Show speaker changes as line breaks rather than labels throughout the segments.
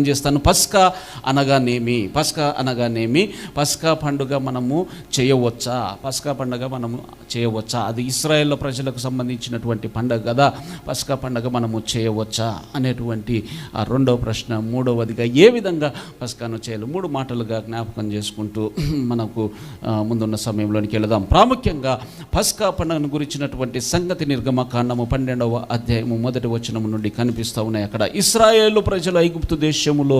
చేస్తాను. పస్కా అనగానేమి? పస్కా పండుగ మనము చేయవచ్చా? అది ఇశ్రాయేల్ ప్రజలకు సంబంధించినటువంటి పండుగ కదా, పస్కా పండుగ మనము చేయవచ్చా అనేటువంటి ఆ రెండవ ప్రశ్న. మూడవదిగా ఏ విధంగా పస్కాను చేయాలి? 3 మాటలుగా జ్ఞాపకం చేసుకుంటూ మనకు ముందున్న సమయంలోనికి వెళదాం. ప్రాముఖ్యంగా పస్కా పండుగను గురించినటువంటి సంగతి నిర్గమకాండము 12వ అధ్యాయము 1వ వచనం నుండి కనిపిస్తూ ఉన్నాయి. అక్కడ ఇశ్రాయేలు ప్రజలు ఐగుప్తు దేశములో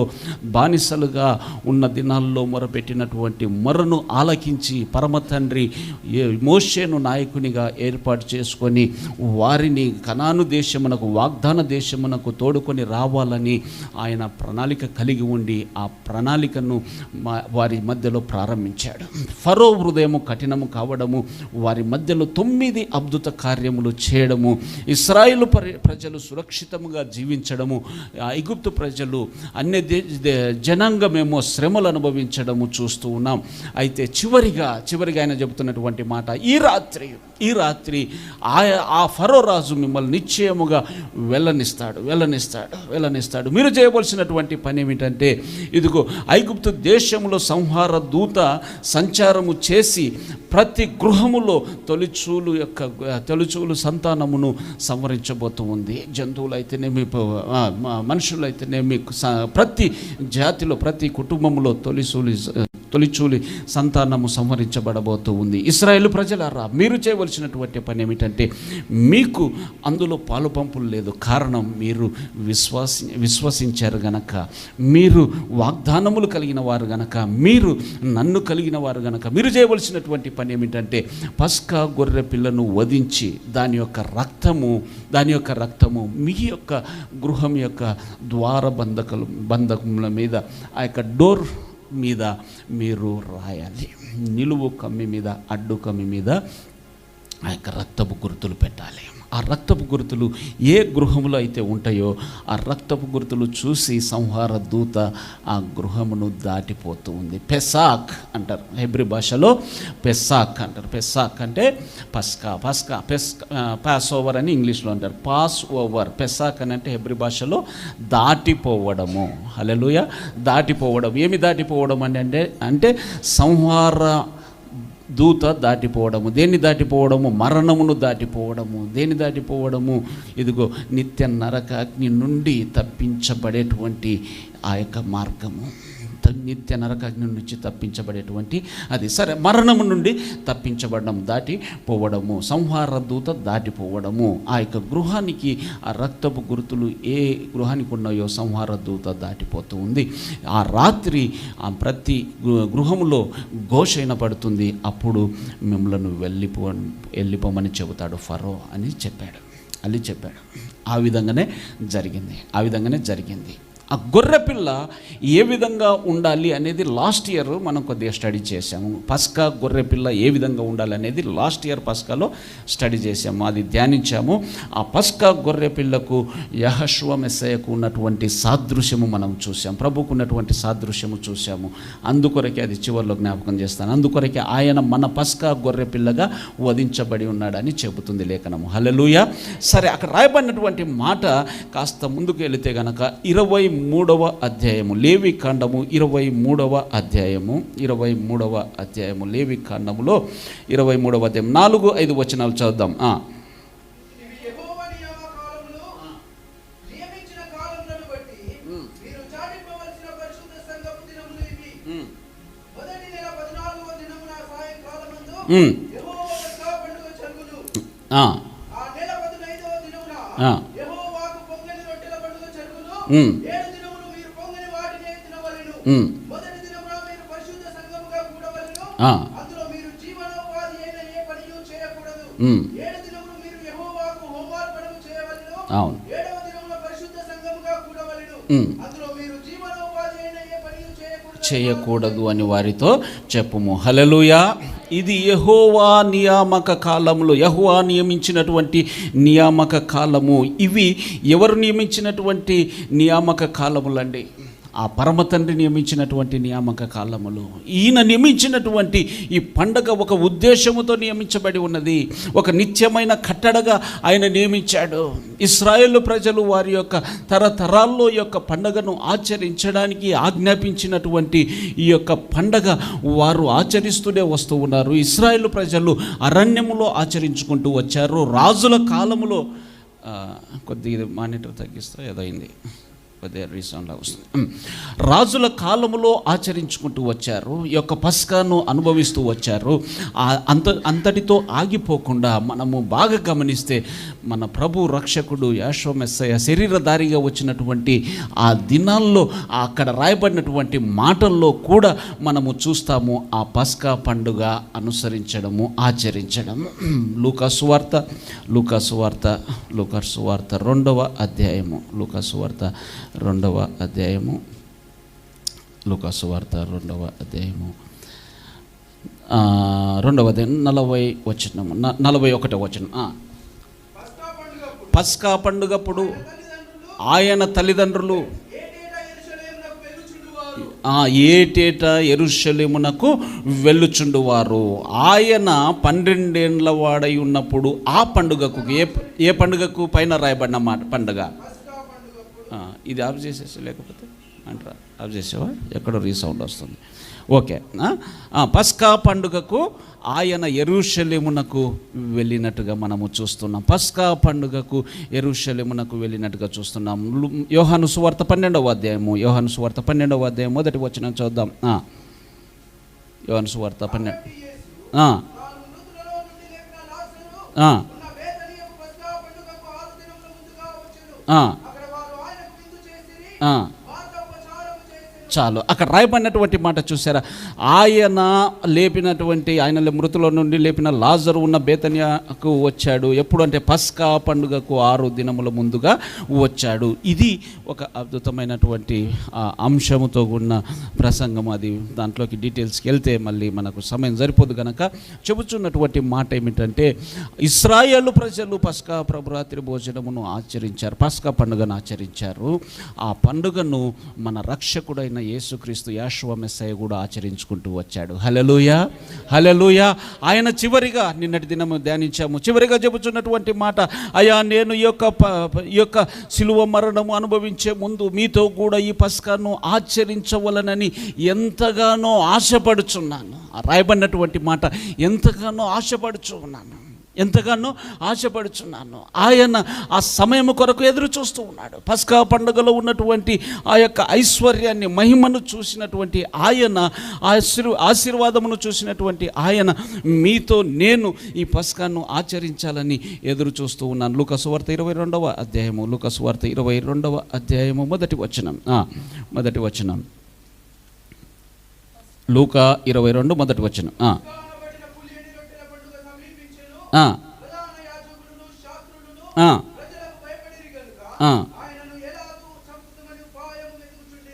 బానిసలుగా ఉన్న దినాల్లో మొరపెట్టినటువంటి మొరను ఆలకించి పరమ తండ్రి మోషేను నాయకునిగా ఏర్పాటు చేసుకొని వారిని కనాను దేశమునకు, వాగ్దాన దేశమునకు తోడుకొని రావాలని ఆయన ప్రణాళిక కలిగి ఉండి ఆ ప్రణాళికను వారి మధ్యలో ప్రారంభించాడు. ఫరో హృదయము కఠినము కావడము, వారి మధ్యలో 9 అద్భుత కార్యములు చేయడము, ఇశ్రాయేలు ప్రజలు సురక్షితముగా జీవించడము, ఐగుప్తు ప్రజలు అన్య జనాంగమేమో శ్రమలు అనుభవించడము చూస్తూ ఉన్నాం. అయితే చివరిగా ఆయన చెబుతున్నటువంటి మాట, ఈ రాత్రి ఆ ఫరో రాజు మిమ్మల్ని నిశ్చయముగా వెళ్ళనిస్తాడు. మీరు చేయవలసినటువంటి పని ఏమిటంటే, ఇదిగో ఐగుప్తు దేశంలో సంహార దూత సంచారము చేసి ప్రతి గృహములో తొలిచూలు సంతానమును సంవరించబోతూ ఉంది. జంతువులైతేనేమి, మనుషులైతేనేమి, ప్రతి జాతిలో ప్రతి కుటుంబంలో తొలిచూలి సంతానము సంహరించబడబోతూ ఉంది. ఇశ్రాయేలు ప్రజలారా, మీరు చేయవలసినటువంటి పని ఏమిటంటే, మీకు అందులో పాలు పంపులు లేదు. కారణం మీరు విశ్వసించారు గనక, మీరు వాగ్దానములు కలిగిన వారు గనక, మీరు నన్ను కలిగిన వారు గనక, మీరు చేయవలసినటువంటి పని ఏమిటంటే, పస్కా గొర్రె పిల్లను వధించి దాని యొక్క రక్తము మీ యొక్క గృహం యొక్క ద్వార బంధకముల మీద, ఆ యొక్క డోర్ మీద మీరు రాయాలి. నిలువు కమ్మి మీద, అడ్డు కమ్మి మీద ఆ యొక్క రక్తపు గుర్తులు పెట్టాలి. ఆ రక్తపు గుర్తులు ఏ గృహంలో అయితే ఉంటాయో ఆ రక్తపు గుర్తులు చూసి సంహార దూత ఆ గృహమును దాటిపోతూ ఉంది. పెసాక్ అంటారు హెబ్రీ భాషలో, పెసాక్ అంటారు. పెసాక్ అంటే పాస్ ఓవర్ అని ఇంగ్లీష్లో అంటారు. Pass over. పెసాక్ అని అంటే హెబ్రీ భాషలో దాటిపోవడము. హల్లెలూయా. దాటిపోవడం. ఏమి దాటిపోవడం అంటే సంహార దూత దాటిపోవడము. దేన్ని దాటిపోవడము? మరణమును దాటిపోవడము. దేన్ని దాటిపోవడము? ఇదిగో నిత్య నరకాగ్ని నుండి తప్పించబడేటువంటి ఆ యొక్క మార్గము, నిత్య నరకాగ్ని నుంచి తప్పించబడేటువంటి అది. సరే, మరణము నుండి తప్పించబడడం, దాటిపోవడము, సంహార దూత దాటిపోవడము. ఆ యొక్క గృహానికి ఆ రక్తపు గుర్తులు ఏ గృహానికి ఉన్నాయో సంహార దూత దాటిపోతూ ఉంది. ఆ రాత్రి ఆ ప్రతి గృహములో ఘోష వినపడుతుంది. అప్పుడు మిమ్మల్ని వెళ్ళిపోమని చెబుతాడు ఫరో అని చెప్పాడు. ఆ విధంగానే జరిగింది. ఆ గొర్రెపిల్ల ఏ విధంగా ఉండాలి అనేది లాస్ట్ ఇయర్ మనం కొద్దిగా స్టడీ చేసాము. పస్కా గొర్రెపిల్ల ఏ విధంగా ఉండాలి అనేది లాస్ట్ ఇయర్ పస్కాలో స్టడీ చేసాము, అది ధ్యానించాము. ఆ పస్కా గొర్రెపిల్లకు యెహోషువ మెస్సయ్యకు ఉన్నటువంటి సాదృశ్యము మనం చూసాం, ప్రభుకు ఉన్నటువంటి సాదృశ్యము చూసాము. అందుకొరకే అది చివరిలో జ్ఞాపకం చేస్తాను. అందుకొరకే ఆయన మన పస్కా గొర్రెపిల్లగా వధించబడి ఉన్నాడని చెబుతుంది లేఖనము. హల్లెలూయా. సరే, అక్కడ రాయబడినటువంటి మాట కాస్త ముందుకు వెళితే గనక 23వ అధ్యాయము లేవి కాండము 23వ అధ్యాయము లేవి కాండములో 23వ అధ్యాయం 4-5 వచనాలు చదువుదాం. చేయకూడదు అని వారితో చెప్పుము. హల్లెలూయా. ఇది యెహోవా నియామక కాలములో, యెహోవా నియమించినటువంటి నియామక కాలము. ఇవి ఎవరు నియమించినటువంటి నియామక కాలములండి? ఆ పరమ తండ్రి నియమించినటువంటి నియామక కాలములు, ఈయన నియమించినటువంటి ఈ పండగ ఒక ఉద్దేశముతో నియమించబడి ఉన్నది. ఒక నిత్యమైన కట్టడగా ఆయన నియమించాడు. ఇశ్రాయేలు ప్రజలు వారి యొక్క తరతరాల్లో ఈ యొక్క పండగను ఆచరించడానికి ఆజ్ఞాపించినటువంటి ఈ యొక్క పండగ వారు ఆచరిస్తూనే వస్తూ ఉన్నారు. ఇశ్రాయేలు ప్రజలు అరణ్యములో ఆచరించుకుంటూ వచ్చారు. రాజుల కాలములో కొద్దిగా మానిటర్ తగ్గిస్తే ఏదైంది, కొద్దిగా రీసౌండ్లా వస్తుంది. రాజుల కాలములో ఆచరించుకుంటూ వచ్చారు. ఈ యొక్క పస్కాను అనుభవిస్తూ వచ్చారు. అంతటితో ఆగిపోకుండా మనము బాగా గమనిస్తే మన ప్రభు రక్షకుడు యేషువ మెస్సయ్య శరీరధారిగా వచ్చినటువంటి ఆ దినాల్లో అక్కడ రాయబడినటువంటి మాటల్లో కూడా మనము చూస్తాము ఆ పస్కా పండుగ అనుసరించడము, ఆచరించడము. లూకాసు వార్త 2వ అధ్యాయము, లూకాసు వార్త 2వ అధ్యాయము, లూకాసు వార్త 2వ అధ్యాయము 2వ అధ్యాయం 41వ వచనం. పస్కా పండుగప్పుడు ఆయన తల్లిదండ్రులు ఏటేటా యెరూషలేమునకు వెళ్ళుచుండువారు. ఆయన 12 ఏండ్ల వాడై ఉన్నప్పుడు ఆ పండుగకు ఏ పండుగకు పైన రాయబడిన మాట పండుగ ఇది ఆఫ్ చేసేసి, లేకపోతే అంటారా ఆఫ్ చేసావా, ఎక్కడో రీసౌండ్ వస్తుంది. ఓకే, పస్కా పండుగకు ఆయన యెరూషలేమునకు వెళ్ళినట్టుగా మనము చూస్తున్నాం. పస్కా పండుగకు యెరూషలేమునకు వెళ్ళినట్టుగా చూస్తున్నాం. యోహాను సువార్త 12వ అధ్యాయము, యోహాను సువార్త 12వ అధ్యాయం మొదటి వచనం చూద్దాం. యోహాను సువార్త 12. చాలు, అక్కడ రాయబడినటువంటి మాట చూసారా? ఆయన మృతుల నుండి లేపిన లాజరు ఉన్న బేతనియాకు వచ్చాడు. ఎప్పుడు అంటే పస్కా పండుగకు 6 దినముల ముందుగా వచ్చాడు. ఇది ఒక అద్భుతమైనటువంటి అంశముతో కూడిన ప్రసంగం. అది దాంట్లోకి డీటెయిల్స్కి వెళ్తే మళ్ళీ మనకు సమయం సరిపోదు కనుక చెబుతున్నటువంటి మాట ఏమిటంటే, ఇశ్రాయేలు ప్రజలు పస్కా ప్రభురాత్రి భోజనమును ఆచరించారు, పస్కా పండుగను ఆచరించారు. ఆ పండుగను మన రక్షకుడైన యేసుక్రీస్తు యేషువ మెస్సయ్య కూడా ఆచరించుకుంటూ వచ్చాడు. హల్లెలూయా, హల్లెలూయా. ఆయన చివరిగా నిన్నటి దినము ధ్యానించాము. చివరిగా చెబుతున్నటువంటి మాట, అయ్యా నేను ఈ యొక్క శిలువ మరణము అనుభవించే ముందు మీతో కూడా ఈ పస్కాను ఆచరించవలనని ఎంతగానో ఆశపడుచున్నాను. రాయబడినటువంటి మాట, ఎంతగానో ఆశపడుచున్నాను. ఆయన ఆ సమయం కొరకు ఎదురు చూస్తూ ఉన్నాడు. పస్కా పండుగలో ఉన్నటువంటి ఆ యొక్క ఐశ్వర్యాన్ని, మహిమను చూసినటువంటి ఆయన, ఆశీర్వాదమును చూసినటువంటి ఆయన మీతో నేను ఈ పస్కాను ఆచరించాలని ఎదురు చూస్తూ ఉన్నాను. లూకాసు వార్త 22వ అధ్యాయము, లూకాసు వార్త 22వ అధ్యాయము మొదటి వచనం. లూకా 22 మొదటి వచనం.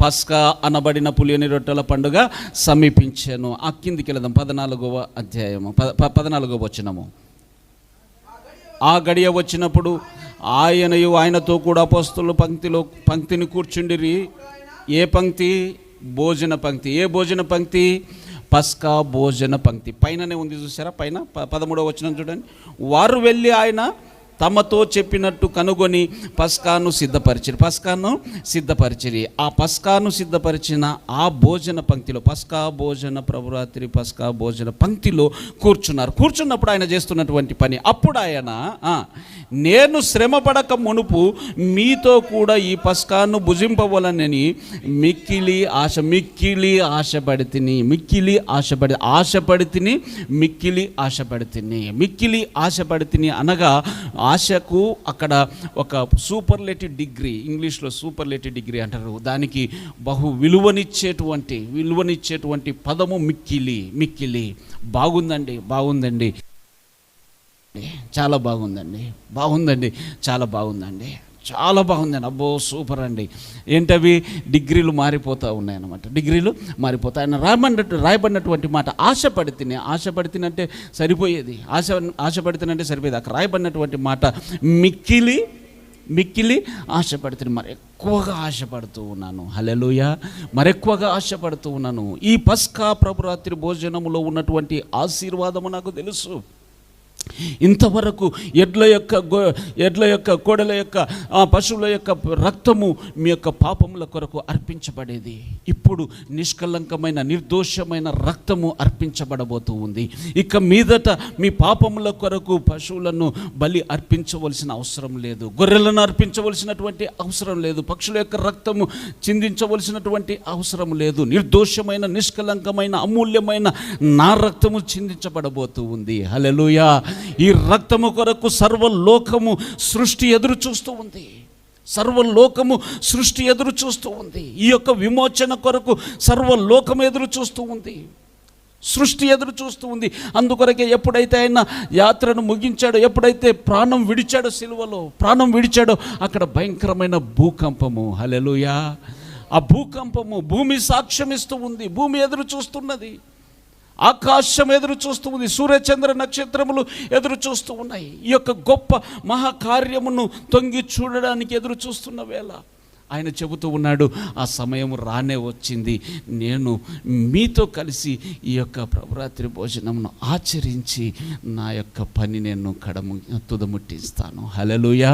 పస్కా అనబడిన పులియని రొట్టెల పండుగ సమీపించాను. ఆ కిందికి వెళదాం. 14వ అధ్యాయము 14వ వచనము. ఆ గడియ వచ్చినప్పుడు ఆయనతో కూడా అపోస్తలులు పంక్తిని కూర్చుండిరి. ఏ పంక్తి? భోజన పంక్తి. ఏ భోజన పంక్తి? పస్కా భోజన పంక్తి. పైననే ఉంది చూసారా, పైన 13వ వచనం చూడండి. వారు వెళ్ళి ఆయన తమతో చెప్పినట్టు కనుగొని పస్కాను సిద్ధపరిచిరి. ఆ పస్కాను సిద్ధపరిచిన ఆ భోజన పంక్తిలో, పస్కా భోజన ప్రభురాత్రి పస్కా భోజన పంక్తిలో కూర్చున్నప్పుడు ఆయన చేస్తున్నటువంటి పని, అప్పుడు ఆయన నేను శ్రమపడక మునుపు మీతో కూడా ఈ పస్కాను భుజింపవలనని మిక్కిలి ఆశపడితిని అనగా ఆశకు అక్కడ ఒక సూపర్లేటివ్ డిగ్రీ, ఇంగ్లీష్లో సూపర్లేటివ్ డిగ్రీ అంటారు. దానికి బహు విలువనిచ్చేటువంటి పదము మిక్కిలి. బాగుందండి, చాలా బాగుందండి. అబ్బో సూపర్ అండి. ఏంటవి? డిగ్రీలు మారిపోతూ ఉన్నాయన్నమాట. ఆయన రాయబడినటువంటి మాట ఆశపడితేనంటే సరిపోయేది. ఆశపడితేనంటే సరిపోయేది. అక్కడ రాయబడినటువంటి మాట మిక్కిలి మిక్కిలి ఆశపడుతుంది, మరి ఎక్కువగా ఆశపడుతూ ఉన్నాను. హల్లెలూయా, మరెక్కువగా ఆశపడుతూ ఉన్నాను. ఈ పస్కా ప్రభురాత్రి భోజనములో ఉన్నటువంటి ఆశీర్వాదము నాకు తెలుసు. ఇంతవరకు ఎడ్ల యొక్క కోడెల యొక్క పశువుల యొక్క రక్తము మీ యొక్క పాపముల కొరకు అర్పించబడేది. ఇప్పుడు నిష్కలంకమైన నిర్దోషమైన రక్తము అర్పించబడబోతూ ఉంది. ఇక మీదట మీ పాపముల కొరకు పశువులను బలి అర్పించవలసిన అవసరం లేదు, గొర్రెలను అర్పించవలసినటువంటి అవసరం లేదు, పక్షుల యొక్క రక్తము చిందించవలసినటువంటి అవసరం లేదు. నిర్దోషమైన నిష్కలంకమైన అమూల్యమైన నా రక్తము చిందించబడబోతూ ఉంది. హల్లెలూయా. ఈ రక్తము కొరకు సర్వలోకము సృష్టి ఎదురు చూస్తూ ఉంది. సర్వలోకము సృష్టి ఎదురు చూస్తూ ఉంది. ఈ యొక్క విమోచన కొరకు సర్వలోకము ఎదురు చూస్తూ ఉంది, సృష్టి ఎదురు చూస్తూ ఉంది. అందుకొరకే ఎప్పుడైతే ఆయన యాత్రను ముగించాడో, ఎప్పుడైతే ప్రాణం విడిచాడో, సిలువలో ప్రాణం విడిచాడో, అక్కడ భయంకరమైన భూకంపము. హల్లెలూయా. ఆ భూకంపము భూమి సాక్ష్యం ఇస్తూ ఉంది, భూమి ఎదురు చూస్తున్నది, ఆకాశం ఎదురు చూస్తూ ఉంది, సూర్యచంద్ర నక్షత్రములు ఎదురు చూస్తూ ఉన్నాయి. ఈ యొక్క గొప్ప మహాకార్యమును తొంగి చూడడానికి ఎదురు చూస్తున్న వేళ ఆయన చెబుతూ ఉన్నాడు, ఆ సమయం రానే వచ్చింది, నేను మీతో కలిసి ఈ యొక్క ప్రభురాత్రి భోజనమును ఆచరించి నా యొక్క పని నేను తుదముట్టిస్తాను. హల్లెలూయా.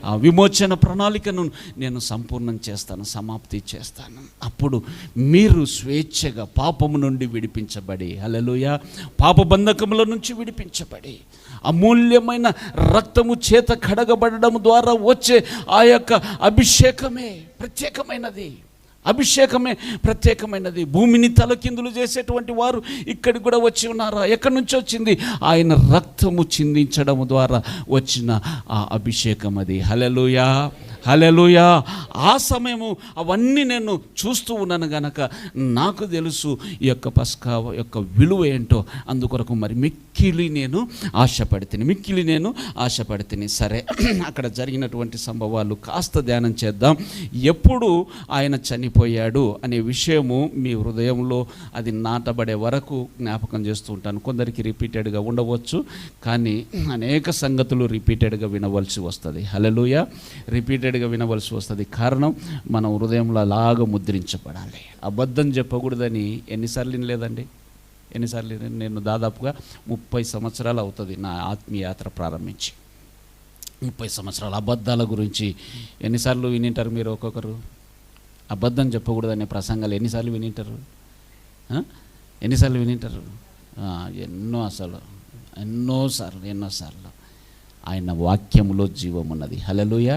ఆ విమోచన ప్రణాళికను నేను సంపూర్ణం చేస్తాను, సమాప్తి చేస్తాను. అప్పుడు మీరు స్వేచ్ఛగా పాపము నుండి విడిపించబడి, హల్లెలూయా, పాప బంధకముల నుంచి విడిపించబడి, అమూల్యమైన రక్తము చేత కడగబడడం ద్వారా వచ్చే ఆ యొక్క అభిషేకమే ప్రత్యేకమైనది. అభిషేకమే ప్రత్యేకమైనది. భూమిని తలకిందులు చేసేటువంటి వారు ఇక్కడికి కూడా వచ్చి ఉన్నారా? ఎక్కడి నుంచి వచ్చింది? ఆయన రక్తము చిందించడం ద్వారా వచ్చిన ఆ అభిషేకం అది. హల్లెలూయా, హల్లెలూయా. ఆ సమయము అవన్నీ నేను చూస్తూ ఉన్నాను గనక నాకు తెలుసు ఈ యొక్క పస్కా యొక్క విలువ ఏంటో. అందుకొరకు మరి మిక్కిలి నేను ఆశపడితిని. సరే, అక్కడ జరిగినటువంటి సంభవాలు కాస్త ధ్యానం చేద్దాం. ఎప్పుడు ఆయన చనిపోయాడు అనే విషయము మీ హృదయంలో అది నాటబడే వరకు జ్ఞాపకం చేస్తూ ఉంటాను. కొందరికి రిపీటెడ్గా ఉండవచ్చు, కానీ అనేక సంగతులు రిపీటెడ్గా వినవలసి వస్తుంది. హల్లెలూయా. రిపీటెడ్గా వినవలసి వస్తుంది. కారణం, మనం హృదయంలో అలాగా ముద్రించబడాలి. అబద్ధం చెప్పకూడదని ఎన్నిసార్లు వినలేదండి? నేను దాదాపుగా 30 సంవత్సరాలు అవుతుంది నా ఆత్మీయ యాత్ర ప్రారంభించి. 30 సంవత్సరాలు అబద్ధాల గురించి ఎన్నిసార్లు వినింటారు మీరు? ఒక్కొక్కరు అబద్ధం చెప్పకూడదనే ప్రసంగాలు ఎన్నిసార్లు వినింటారు? ఎన్నోసార్లు. ఆయన వాక్యములో జీవం ఉన్నది. హల్లెలూయా.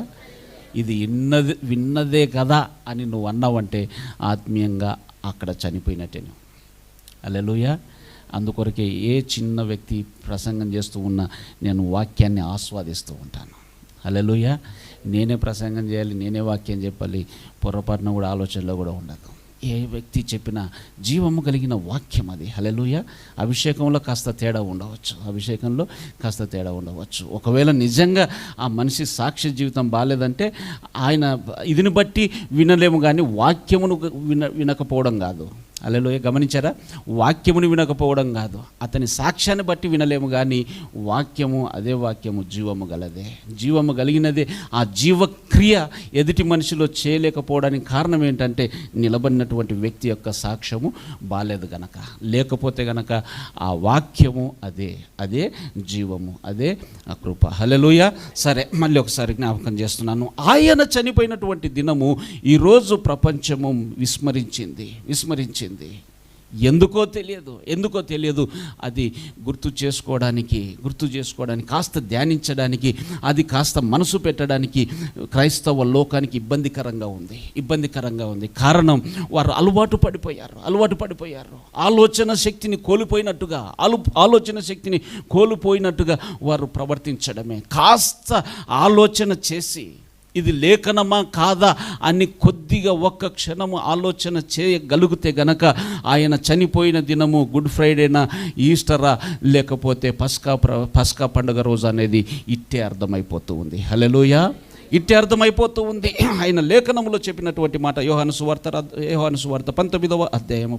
ఇది విన్నదే కదా అని నువ్వు అన్నావంటే ఆత్మీయంగా అక్కడ చనిపోయినట్టే నువ్వు. హల్లెలూయా. అందుకొరకే ఏ చిన్న వ్యక్తి ప్రసంగం చేస్తూ ఉన్నా నేను వాక్యాన్ని ఆస్వాదిస్తూ ఉంటాను. హల్లెలూయా. నేనే ప్రసంగం చేయాలి, నేనే వాక్యం చెప్పాలి, పొరపాటున కూడా ఆలోచనలో కూడా ఉండదు. ఏ వ్యక్తి చెప్పినా జీవము కలిగిన వాక్యం అది. హల్లెలూయా. అభిషేకంలో కాస్త తేడా ఉండవచ్చు. ఒకవేళ నిజంగా ఆ మనిషి సాక్ష్య జీవితం బాగాలేదంటే ఆయన ఇదిని బట్టి వినలేము, కానీ వాక్యమును వినకపోవడం కాదు. హల్లెలూయా. గమనించారా? వాక్యముని వినకపోవడం కాదు, అతని సాక్ష్యాన్ని బట్టి వినలేము, కానీ అదే వాక్యము జీవము గలదే, జీవము కలిగినదే. ఆ జీవక్రియ ఎదుటి మనిషిలో చేయలేకపోవడానికి కారణం ఏంటంటే నిలబడినటువంటి వ్యక్తి యొక్క సాక్ష్యము బాలేదు గనక. లేకపోతే గనక ఆ వాక్యము అదే జీవము, అదే ఆ కృప. హల్లెలూయా. సరే, మళ్ళీ ఒకసారి జ్ఞాపకం చేస్తున్నాను. ఆయన చనిపోయినటువంటి దినము ఈరోజు ప్రపంచము విస్మరించింది. ఎందుకో తెలియదు. అది గుర్తు చేసుకోవడానికి, కాస్త ధ్యానించడానికి, అది కాస్త మనసు పెట్టడానికి క్రైస్తవ లోకానికి ఇబ్బందికరంగా ఉంది. కారణం, వారు అలవాటు పడిపోయారు. ఆలోచన శక్తిని కోల్పోయినట్టుగా వారు ప్రవర్తించడమే. కాస్త ఆలోచన చేసి ఇది లేఖనమా కాదా అని కొద్దిగా ఒక్క క్షణము ఆలోచన చేయగలిగితే గనక ఆయన చనిపోయిన దినము గుడ్ ఫ్రైడేనా, ఈస్టరా, లేకపోతే పస్కా పండుగ రోజు అనేది ఇట్టే అర్థమైపోతూ ఉంది. హల్లెలూయా. ఇట్టే అర్థమైపోతూ ఉంది. ఆయన లేఖనములో చెప్పినటువంటి మాట యోహాను సువార్త 19వ అధ్యాయము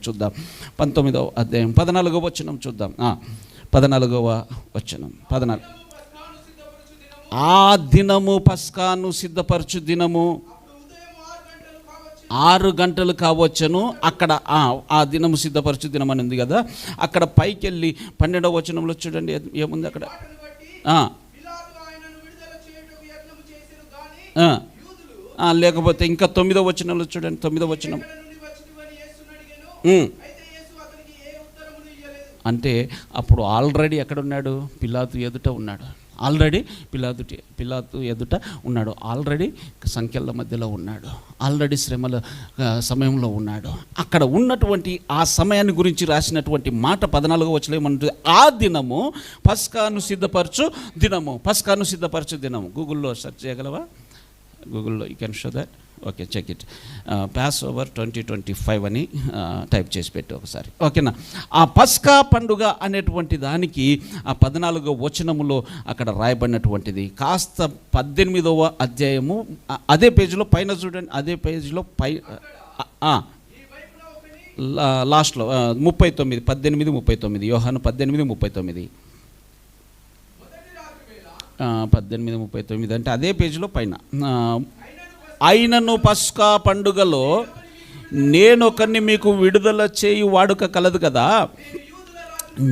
చూద్దాం. 19వ అధ్యాయం 14వ వచనం చూద్దాం. 14వ వచనం 14. ఆ దినము పస్కాను సిద్ధపరచు దినము 6 గంటలు కావచ్చును. అక్కడ ఆ దినము సిద్ధపరచు దినం అని ఉంది కదా, అక్కడ పైకి వెళ్ళి 12వ వచనంలో చూడండి ఏముంది అక్కడ. లేకపోతే ఇంకా 9వ వచనంలో చూడండి, 9వ వచనం. అంటే అప్పుడు ఆల్రెడీ ఎక్కడున్నాడు? పిలాతు ఎదుట ఉన్నాడు. ఆల్రెడీ పిలాతు ఎదుట ఉన్నాడు. ఆల్రెడీ సంఖ్యల మధ్యలో ఉన్నాడు. ఆల్రెడీ శ్రమల సమయంలో ఉన్నాడు. అక్కడ ఉన్నటువంటి ఆ సమయాన్ని గురించి రాసినటువంటి మాట 14వ వచనంలో ఏమంటుంది? ఆ దినము పస్కాను సిద్ధపరచు దినము. పస్కాను సిద్ధపరచు దినము. గూగుల్లో సెర్చ్ చేయగలవా? గూగుల్లో you can show that. Okay, check it. Pass over 2025 అని టైప్ చేసి పెట్టు ఒకసారి, ఓకేనా? ఆ పస్కా పండుగ అనేటువంటి దానికి ఆ 14వ వచనములో అక్కడ రాయబడినటువంటిది. కాస్త 18వ అధ్యాయము అదే పేజీలో పైన చూడండి, అదే పేజీలో లాస్ట్లో 39, 18:39. యోహాను 18:39. 18:39 అంటే అదే పేజీలో పైన. అయినను పస్కా పండుగలో నేనొకరిని మీకు విడుదల చేయి వాడుక కలదు కదా,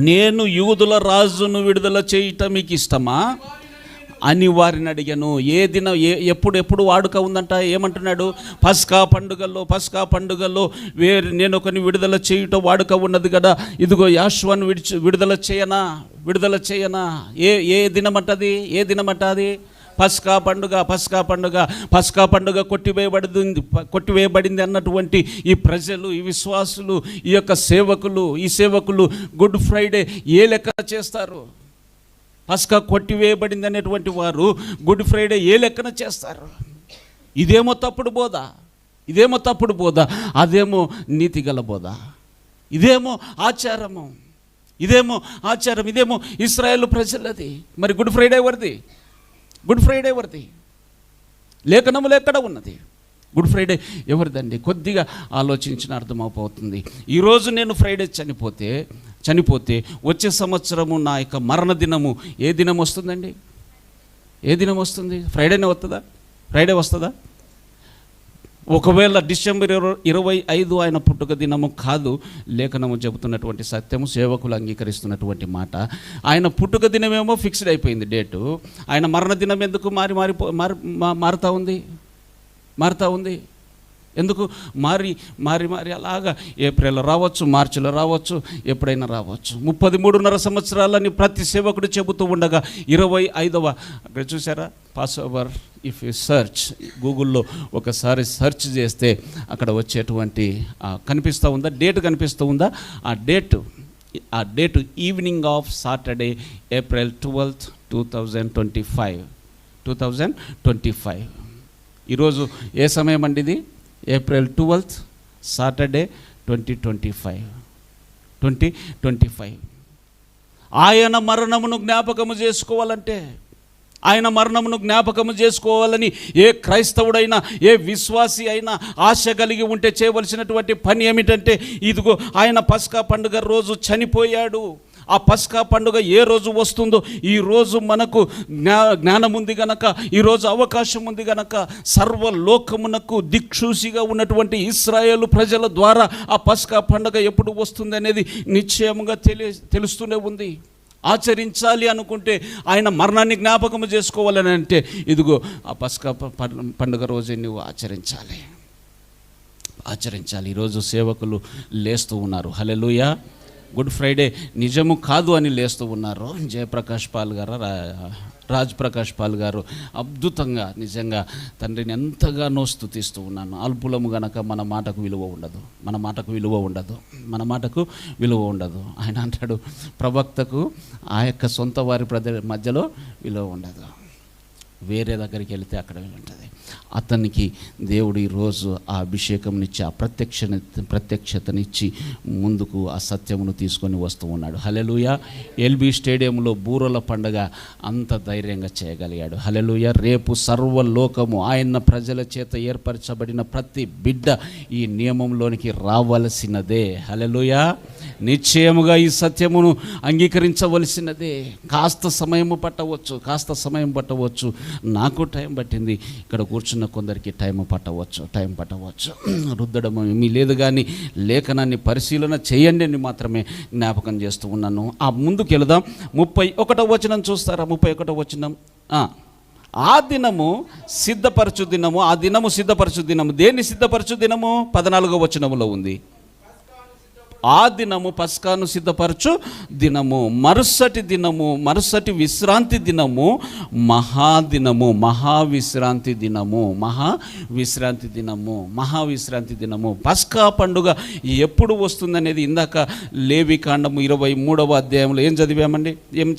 నేను యూదుల రాజును విడుదల చేయటం మీకు ఇష్టమా అని వారిని అడిగాను. ఏ దినం ఎప్పుడు వాడుక ఉందంట? ఏమంటున్నాడు? పస్కా పండుగల్లో నేను ఒకరిని విడుదల చేయటం వాడుక ఉన్నది కదా, ఇదిగో యాషువాను విడుదల చేయనా? ఏ దినమంటది? ఏ దినమంట అది? పస్కా పండుగ కొట్టివేయబడింది అన్నటువంటి ఈ ప్రజలు, ఈ విశ్వాసులు, ఈ యొక్క సేవకులు గుడ్ ఫ్రైడే ఏ లెక్క చేస్తారు? పస్కా కొట్టివేయబడింది అనేటువంటి వారు గుడ్ ఫ్రైడే ఏ లెక్కన చేస్తారు? ఇదేమో తప్పుడు బోధ, అదేమో నీతిగల బోధ. ఇదేమో ఆచారం, ఇదేమో ఇశ్రాయేలు ప్రజలది. మరి గుడ్ ఫ్రైడే ఎవరిది? లేఖనములు ఎక్కడ ఉన్నది? గుడ్ ఫ్రైడే ఎవరిదండి? కొద్దిగా ఆలోచించిన అర్థమైపోతుంది. ఈరోజు నేను ఫ్రైడే చనిపోతే వచ్చే సంవత్సరము నా యొక్క మరణ దినము ఏ దినం వస్తుందండి? ఏ దినం వస్తుంది? ఫ్రైడే వస్తుందా? ఒకవేళ డిసెంబర్ 25 ఆయన పుట్టుక దినము కాదు, లేఖనము చెబుతున్నటువంటి సత్యము, సేవకులు అంగీకరిస్తున్నటువంటి మాట. ఆయన పుట్టుక దినమేమో ఫిక్స్డ్ అయిపోయింది డేటు. ఆయన మరణ దినం ఎందుకు మారుతూ ఉంది? ఎందుకు మారి అలాగా ఏప్రిల్లో రావచ్చు, మార్చిలో రావచ్చు, ఎప్పుడైనా రావచ్చు. 33.5 సంవత్సరాలని ప్రతి సేవకుడు చెబుతూ ఉండగా 25వ అక్కడ చూసారా? Pass over. If you search గూగుల్లో ఒకసారి సెర్చ్ చేస్తే అక్కడ వచ్చేటువంటి కనిపిస్తూ ఉందా? డేట్ కనిపిస్తూ ఉందా? ఆ date evening of Saturday, April 12th, 2025. ఈరోజు ఏ సమయం అండి ఇది? April 12th, Saturday 2025. ఆయన మరణమును జ్ఞాపకము చేసుకోవాలని ఏ క్రైస్తవుడైనా, ఏ విశ్వాసి అయినా ఆశ కలిగి ఉంటే చేయవలసినటువంటి పని ఏమిటంటే, ఇదిగో ఆయన పస్కా పండుగ రోజు చనిపోయాడు. ఆ పస్కా పండుగ ఏ రోజు వస్తుందో, ఈరోజు మనకు జ్ఞానం ఉంది గనక, ఈరోజు అవకాశం ఉంది గనక, సర్వలోకమునకు దిక్సూచిగా ఉన్నటువంటి ఇశ్రాయేలు ప్రజల ద్వారా ఆ పస్కా పండుగ ఎప్పుడు వస్తుంది అనేది నిశ్చయముగా తెలుస్తూనే ఉంది. ఆచరించాలి అనుకుంటే, ఆయన మరణాన్ని జ్ఞాపకము చేసుకోవాలని అంటే, ఇదిగో ఆ పస్కా పండుగ రోజే నువ్వు ఆచరించాలి. ఈరోజు సేవకులు లేస్తూ ఉన్నారు. హల్లెలూయా. గుడ్ ఫ్రైడే నిజము కాదు అని లేస్తూ ఉన్నారు. జయప్రకాష్ పాల్ గారు, రాజ్ ప్రకాష్ పాల్ గారు అద్భుతంగా, నిజంగా తండ్రిని ఎంతగానో స్తుతిస్తూ ఉన్నాను. అల్పులము గనక మన మాటకు విలువ ఉండదు. ఆయన అంటాడు, ప్రవక్తకు ఆ యొక్క సొంత వారి మధ్యలో విలువ ఉండదు. వేరే దగ్గరికి వెళితే అక్కడ ఉంటుంది. అతనికి దేవుడు ఈరోజు ఆ అభిషేకంనిచ్చి, ఆ ప్రత్యక్షతనిచ్చి ముందుకు ఆ సత్యమును తీసుకొని వస్తూ ఉన్నాడు. హల్లెలూయా. ఎల్బీ స్టేడియంలో బూరల పండుగ అంత ధైర్యంగా చేయగలిగాడు. హల్లెలూయా. రేపు సర్వలోకము ఆయన ప్రజల చేత ఏర్పరచబడిన ప్రతి బిడ్డ ఈ నియమంలోనికి రావలసినదే. హల్లెలూయా. నిశ్చయముగా ఈ సత్యమును అంగీకరించవలసినదే. కాస్త సమయం పట్టవచ్చు. నాకు టైం పట్టింది, ఇక్కడ కూర్చున్న కొందరికి టైం పట్టవచ్చు. రుద్దడం ఏమీ లేదు, కానీ లేఖనాన్ని పరిశీలన చేయండి అని మాత్రమే జ్ఞాపకం చేస్తూ ఉన్నాను. ఆ ముందుకు వెళదాం. 31వ వచనం చూస్తారా? 31వ వచనం. ఆ దినము సిద్ధపరచు దినము. దేన్ని సిద్ధపరచు దినము? 14వ వచనములో ఉంది. ఆ దినము పస్కాను సిద్ధపరచు దినము. మరుసటి విశ్రాంతి దినము మహావిశ్రాంతి దినము. పస్కా పండుగ ఎప్పుడు వస్తుందనేది ఇందాక లేవికాండము 23వ అధ్యాయంలో ఏం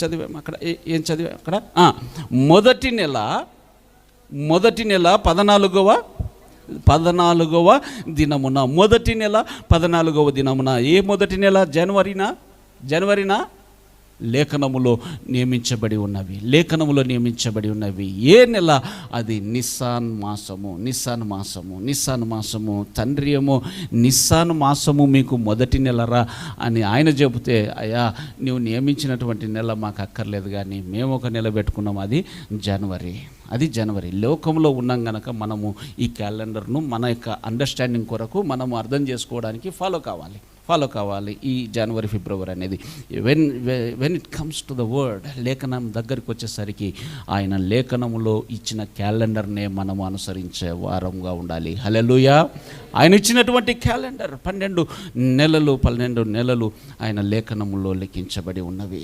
చదివాము అక్కడ? మొదటి నెల 14వ దినమున. మొదటి నెల 14వ దినమున. ఏ మొదటి నెల? జనవరినా? లేఖనములో నియమించబడి ఉన్నవి. ఏ నెల? అది నిస్సాన్ మాసము. తండ్రి ఏమో నిస్సాన్ మాసము మీకు మొదటి నెలరా అని ఆయన చెబితే, అయ్యా నువ్వు నియమించినటువంటి నెల మాకు అక్కర్లేదు, కానీ మేము ఒక నెల పెట్టుకున్నాం, అది జనవరి. లోకంలో ఉన్నాం కనుక మనము ఈ క్యాలెండర్ను మన యొక్క అండర్స్టాండింగ్ కొరకు మనము అర్థం చేసుకోవడానికి ఫాలో కావాలి ఈ జనవరి, ఫిబ్రవరి అనేది. When it comes to the word, లేఖనం దగ్గరికి వచ్చేసరికి ఆయన లేఖనములో ఇచ్చిన క్యాలెండర్నే మనము అనుసరించే వారంగా ఉండాలి. హల్లెలూయా. ఆయన ఇచ్చినటువంటి క్యాలెండర్ 12 నెలలు ఆయన లేఖనములో లిఖించబడి ఉన్నవి.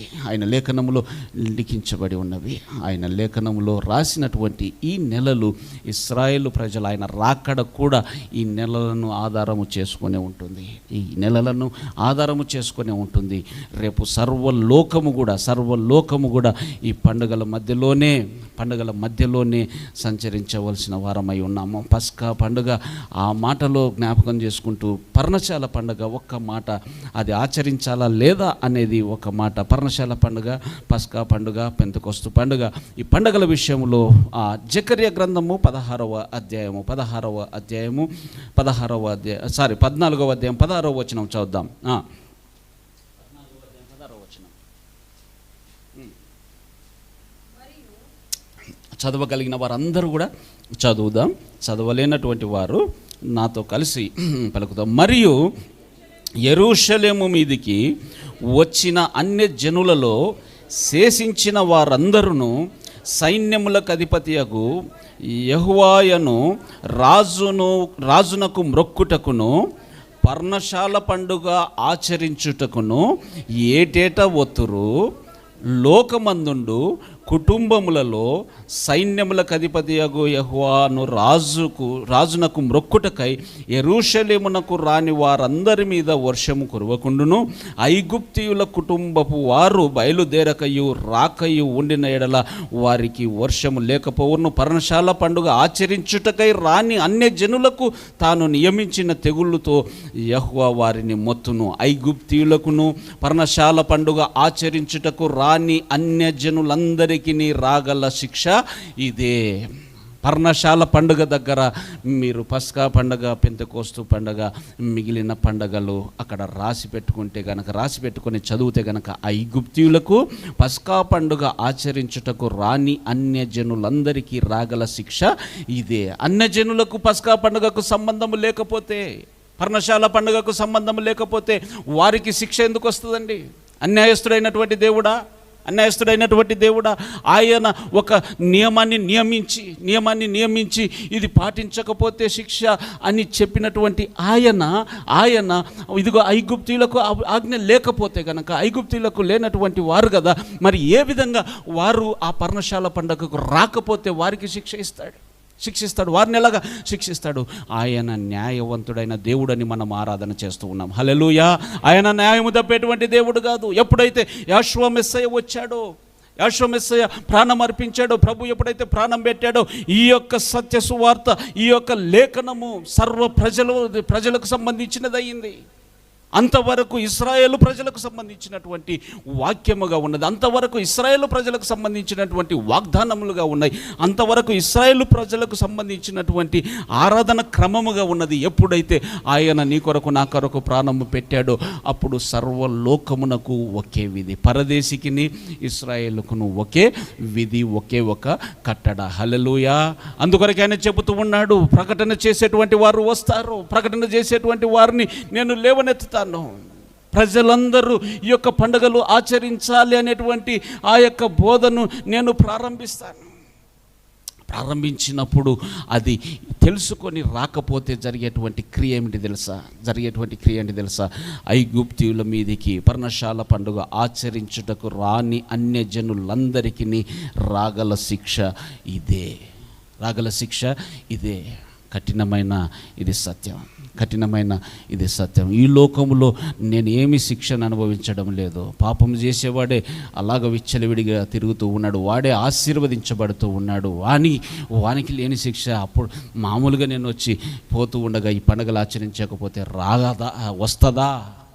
ఆయన లేఖనములో రాసినటువంటి ఈ నెలలు ఇశ్రాయేలు ప్రజలు ఆయన రాకడ కూడా ఈ నెలలను ఆధారము చేసుకునే ఉంటుంది. రేపు సర్వలోకము కూడా ఈ పండుగల మధ్యలోనే సంచరించవలసిన వారమై ఉన్నాము. పస్కా పండుగ ఆ మాటలో జ్ఞాపకం చేసుకుంటూ, పర్ణశాల పండుగ ఒక్క మాట, అది ఆచరించాలా లేదా అనేది ఒక మాట. పర్ణశాల పండుగ, పస్కా పండుగ, పెంతెకొస్తు పండుగ, ఈ పండుగల విషయంలో జకర్యా గ్రంథము 14వ అధ్యాయం 16వ వచనం చదువుదాం. చదవగలిగిన వారందరూ కూడా చదువుదాం. చదవలేనటువంటి వారు నాతో కలిసి పలుకుదాం. మరియు యెరూషలేము మీదికి వచ్చిన అన్య జనులలో శేషించిన వారందరూ సైన్యములకు అధిపతియగు యెహోవాను రాజునకు మ్రొక్కుటకును, పర్ణశాల పండుగ ఆచరించుటకును ఏటేటా వత్తురు. లోకమందుండు కుటుంబములలో సైన్యములకు అధిపతియగు యెహోవాను రాజునకు మ్రొక్కుటకై యెరూషలేమునకు రాని వారందరి మీద వర్షము కురవకుండును. ఐగుప్తీయుల కుటుంబపు వారు బయలుదేరకయు రాకయు ఉండిన ఎడల వారికి వర్షము లేకపోవును. పర్ణశాల పండుగ ఆచరించుటకై రాని అన్య జనులకు తాను నియమించిన తెగుళ్ళతో యెహోవా వారిని మొత్తును. ఐగుప్తీయులకును పర్ణశాల పండుగ ఆచరించుటకు రాని అన్య జనులందరికీ రాగల శిక్ష ఇదే. పర్ణశాల పండుగ దగ్గర మీరు పస్కా పండుగ, పెంతెకొస్తు పండుగ, మిగిలిన పండుగలు అక్కడ రాసి పెట్టుకొని చదివితే గనక, ఐగుప్తీయులకు పస్కా పండుగ ఆచరించుటకు రాని అన్యజనులందరికీ రాగల శిక్ష ఇదే. అన్యజనులకు పస్కా పండుగకు సంబంధము లేకపోతే, పర్ణశాల పండుగకు సంబంధం లేకపోతే వారికి శిక్ష ఎందుకు వస్తుందండి? అన్యాయస్తుడైనటువంటి దేవుడా ఆయన ఒక నియమాన్ని నియమించి ఇది పాటించకపోతే శిక్ష అని చెప్పినటువంటి ఆయన ఇదిగో ఐగుప్తీయులకు ఆజ్ఞ లేకపోతే గనక, ఐగుప్తీయులకు లేనటువంటి వారు కదా, మరి ఏ విధంగా వారు ఆ పర్ణశాల పండుగకు రాకపోతే వారికి శిక్షిస్తాడు? వారిని ఎలాగా శిక్షిస్తాడు? ఆయన న్యాయవంతుడైన దేవుడని మనం ఆరాధన చేస్తూ ఉన్నాం. హల్లెలూయా. ఆయన న్యాయము తప్పేటువంటి దేవుడు కాదు. ఎప్పుడైతే యెహోవా మెస్సయ్య వచ్చాడో, యెహోవా మెస్సయ్య ప్రాణం అర్పించాడో, ప్రభు ఎప్పుడైతే ప్రాణం పెట్టాడో, ఈ యొక్క సత్య సువార్త, ఈ యొక్క లేఖనము సర్వ ప్రజలకు సంబంధించినదయ్యింది. అంతవరకు ఇశ్రాయేలు ప్రజలకు సంబంధించినటువంటి వాక్యముగా ఉన్నది, అంతవరకు ఇశ్రాయేలు ప్రజలకు సంబంధించినటువంటి వాగ్దానములుగా ఉన్నాయి, అంతవరకు ఇశ్రాయేలు ప్రజలకు సంబంధించినటువంటి ఆరాధన క్రమముగా ఉన్నది. ఎప్పుడైతే ఆయన నీ కొరకు నా కొరకు ప్రాణము పెట్టాడో అప్పుడు సర్వలోకమునకు ఒకే విధి, పరదేశికిని ఇశ్రాయేలుకును ఒకే విధి, ఒకే ఒక కట్టడ. హల్లెలూయా. అందుకొరకు ఆయన చెబుతూ ఉన్నాడు, ప్రకటన చేసేటువంటి వారు వస్తారు, ప్రకటన చేసేటువంటి వారిని నేను లేవనెత్తుతాను, ప్రజలందరూ ఈ యొక్క పండుగలు ఆచరించాలి అనేటువంటి ఆ యొక్క బోధను నేను ప్రారంభించినప్పుడు అది తెలుసుకొని రాకపోతే జరిగేటువంటి క్రియ ఏమిటి తెలుసా? ఐగుప్తీయుల మీదికి పర్ణశాల పండుగ ఆచరించుటకు రాని అన్యజనులందరికీ రాగల శిక్ష ఇదే. కఠినమైన ఇది సత్యం. ఈ లోకంలో నేను ఏమి శిక్షను అనుభవించడం లేదు. పాపం చేసేవాడే అలాగ విచ్చలవిడిగా తిరుగుతూ ఉన్నాడు, వాడే ఆశీర్వదించబడుతూ ఉన్నాడు, వానికి లేని శిక్ష. అప్పుడు మామూలుగా నేను వచ్చి పోతూ ఉండగా ఈ పండుగలు ఆచరించకపోతే వస్తుందా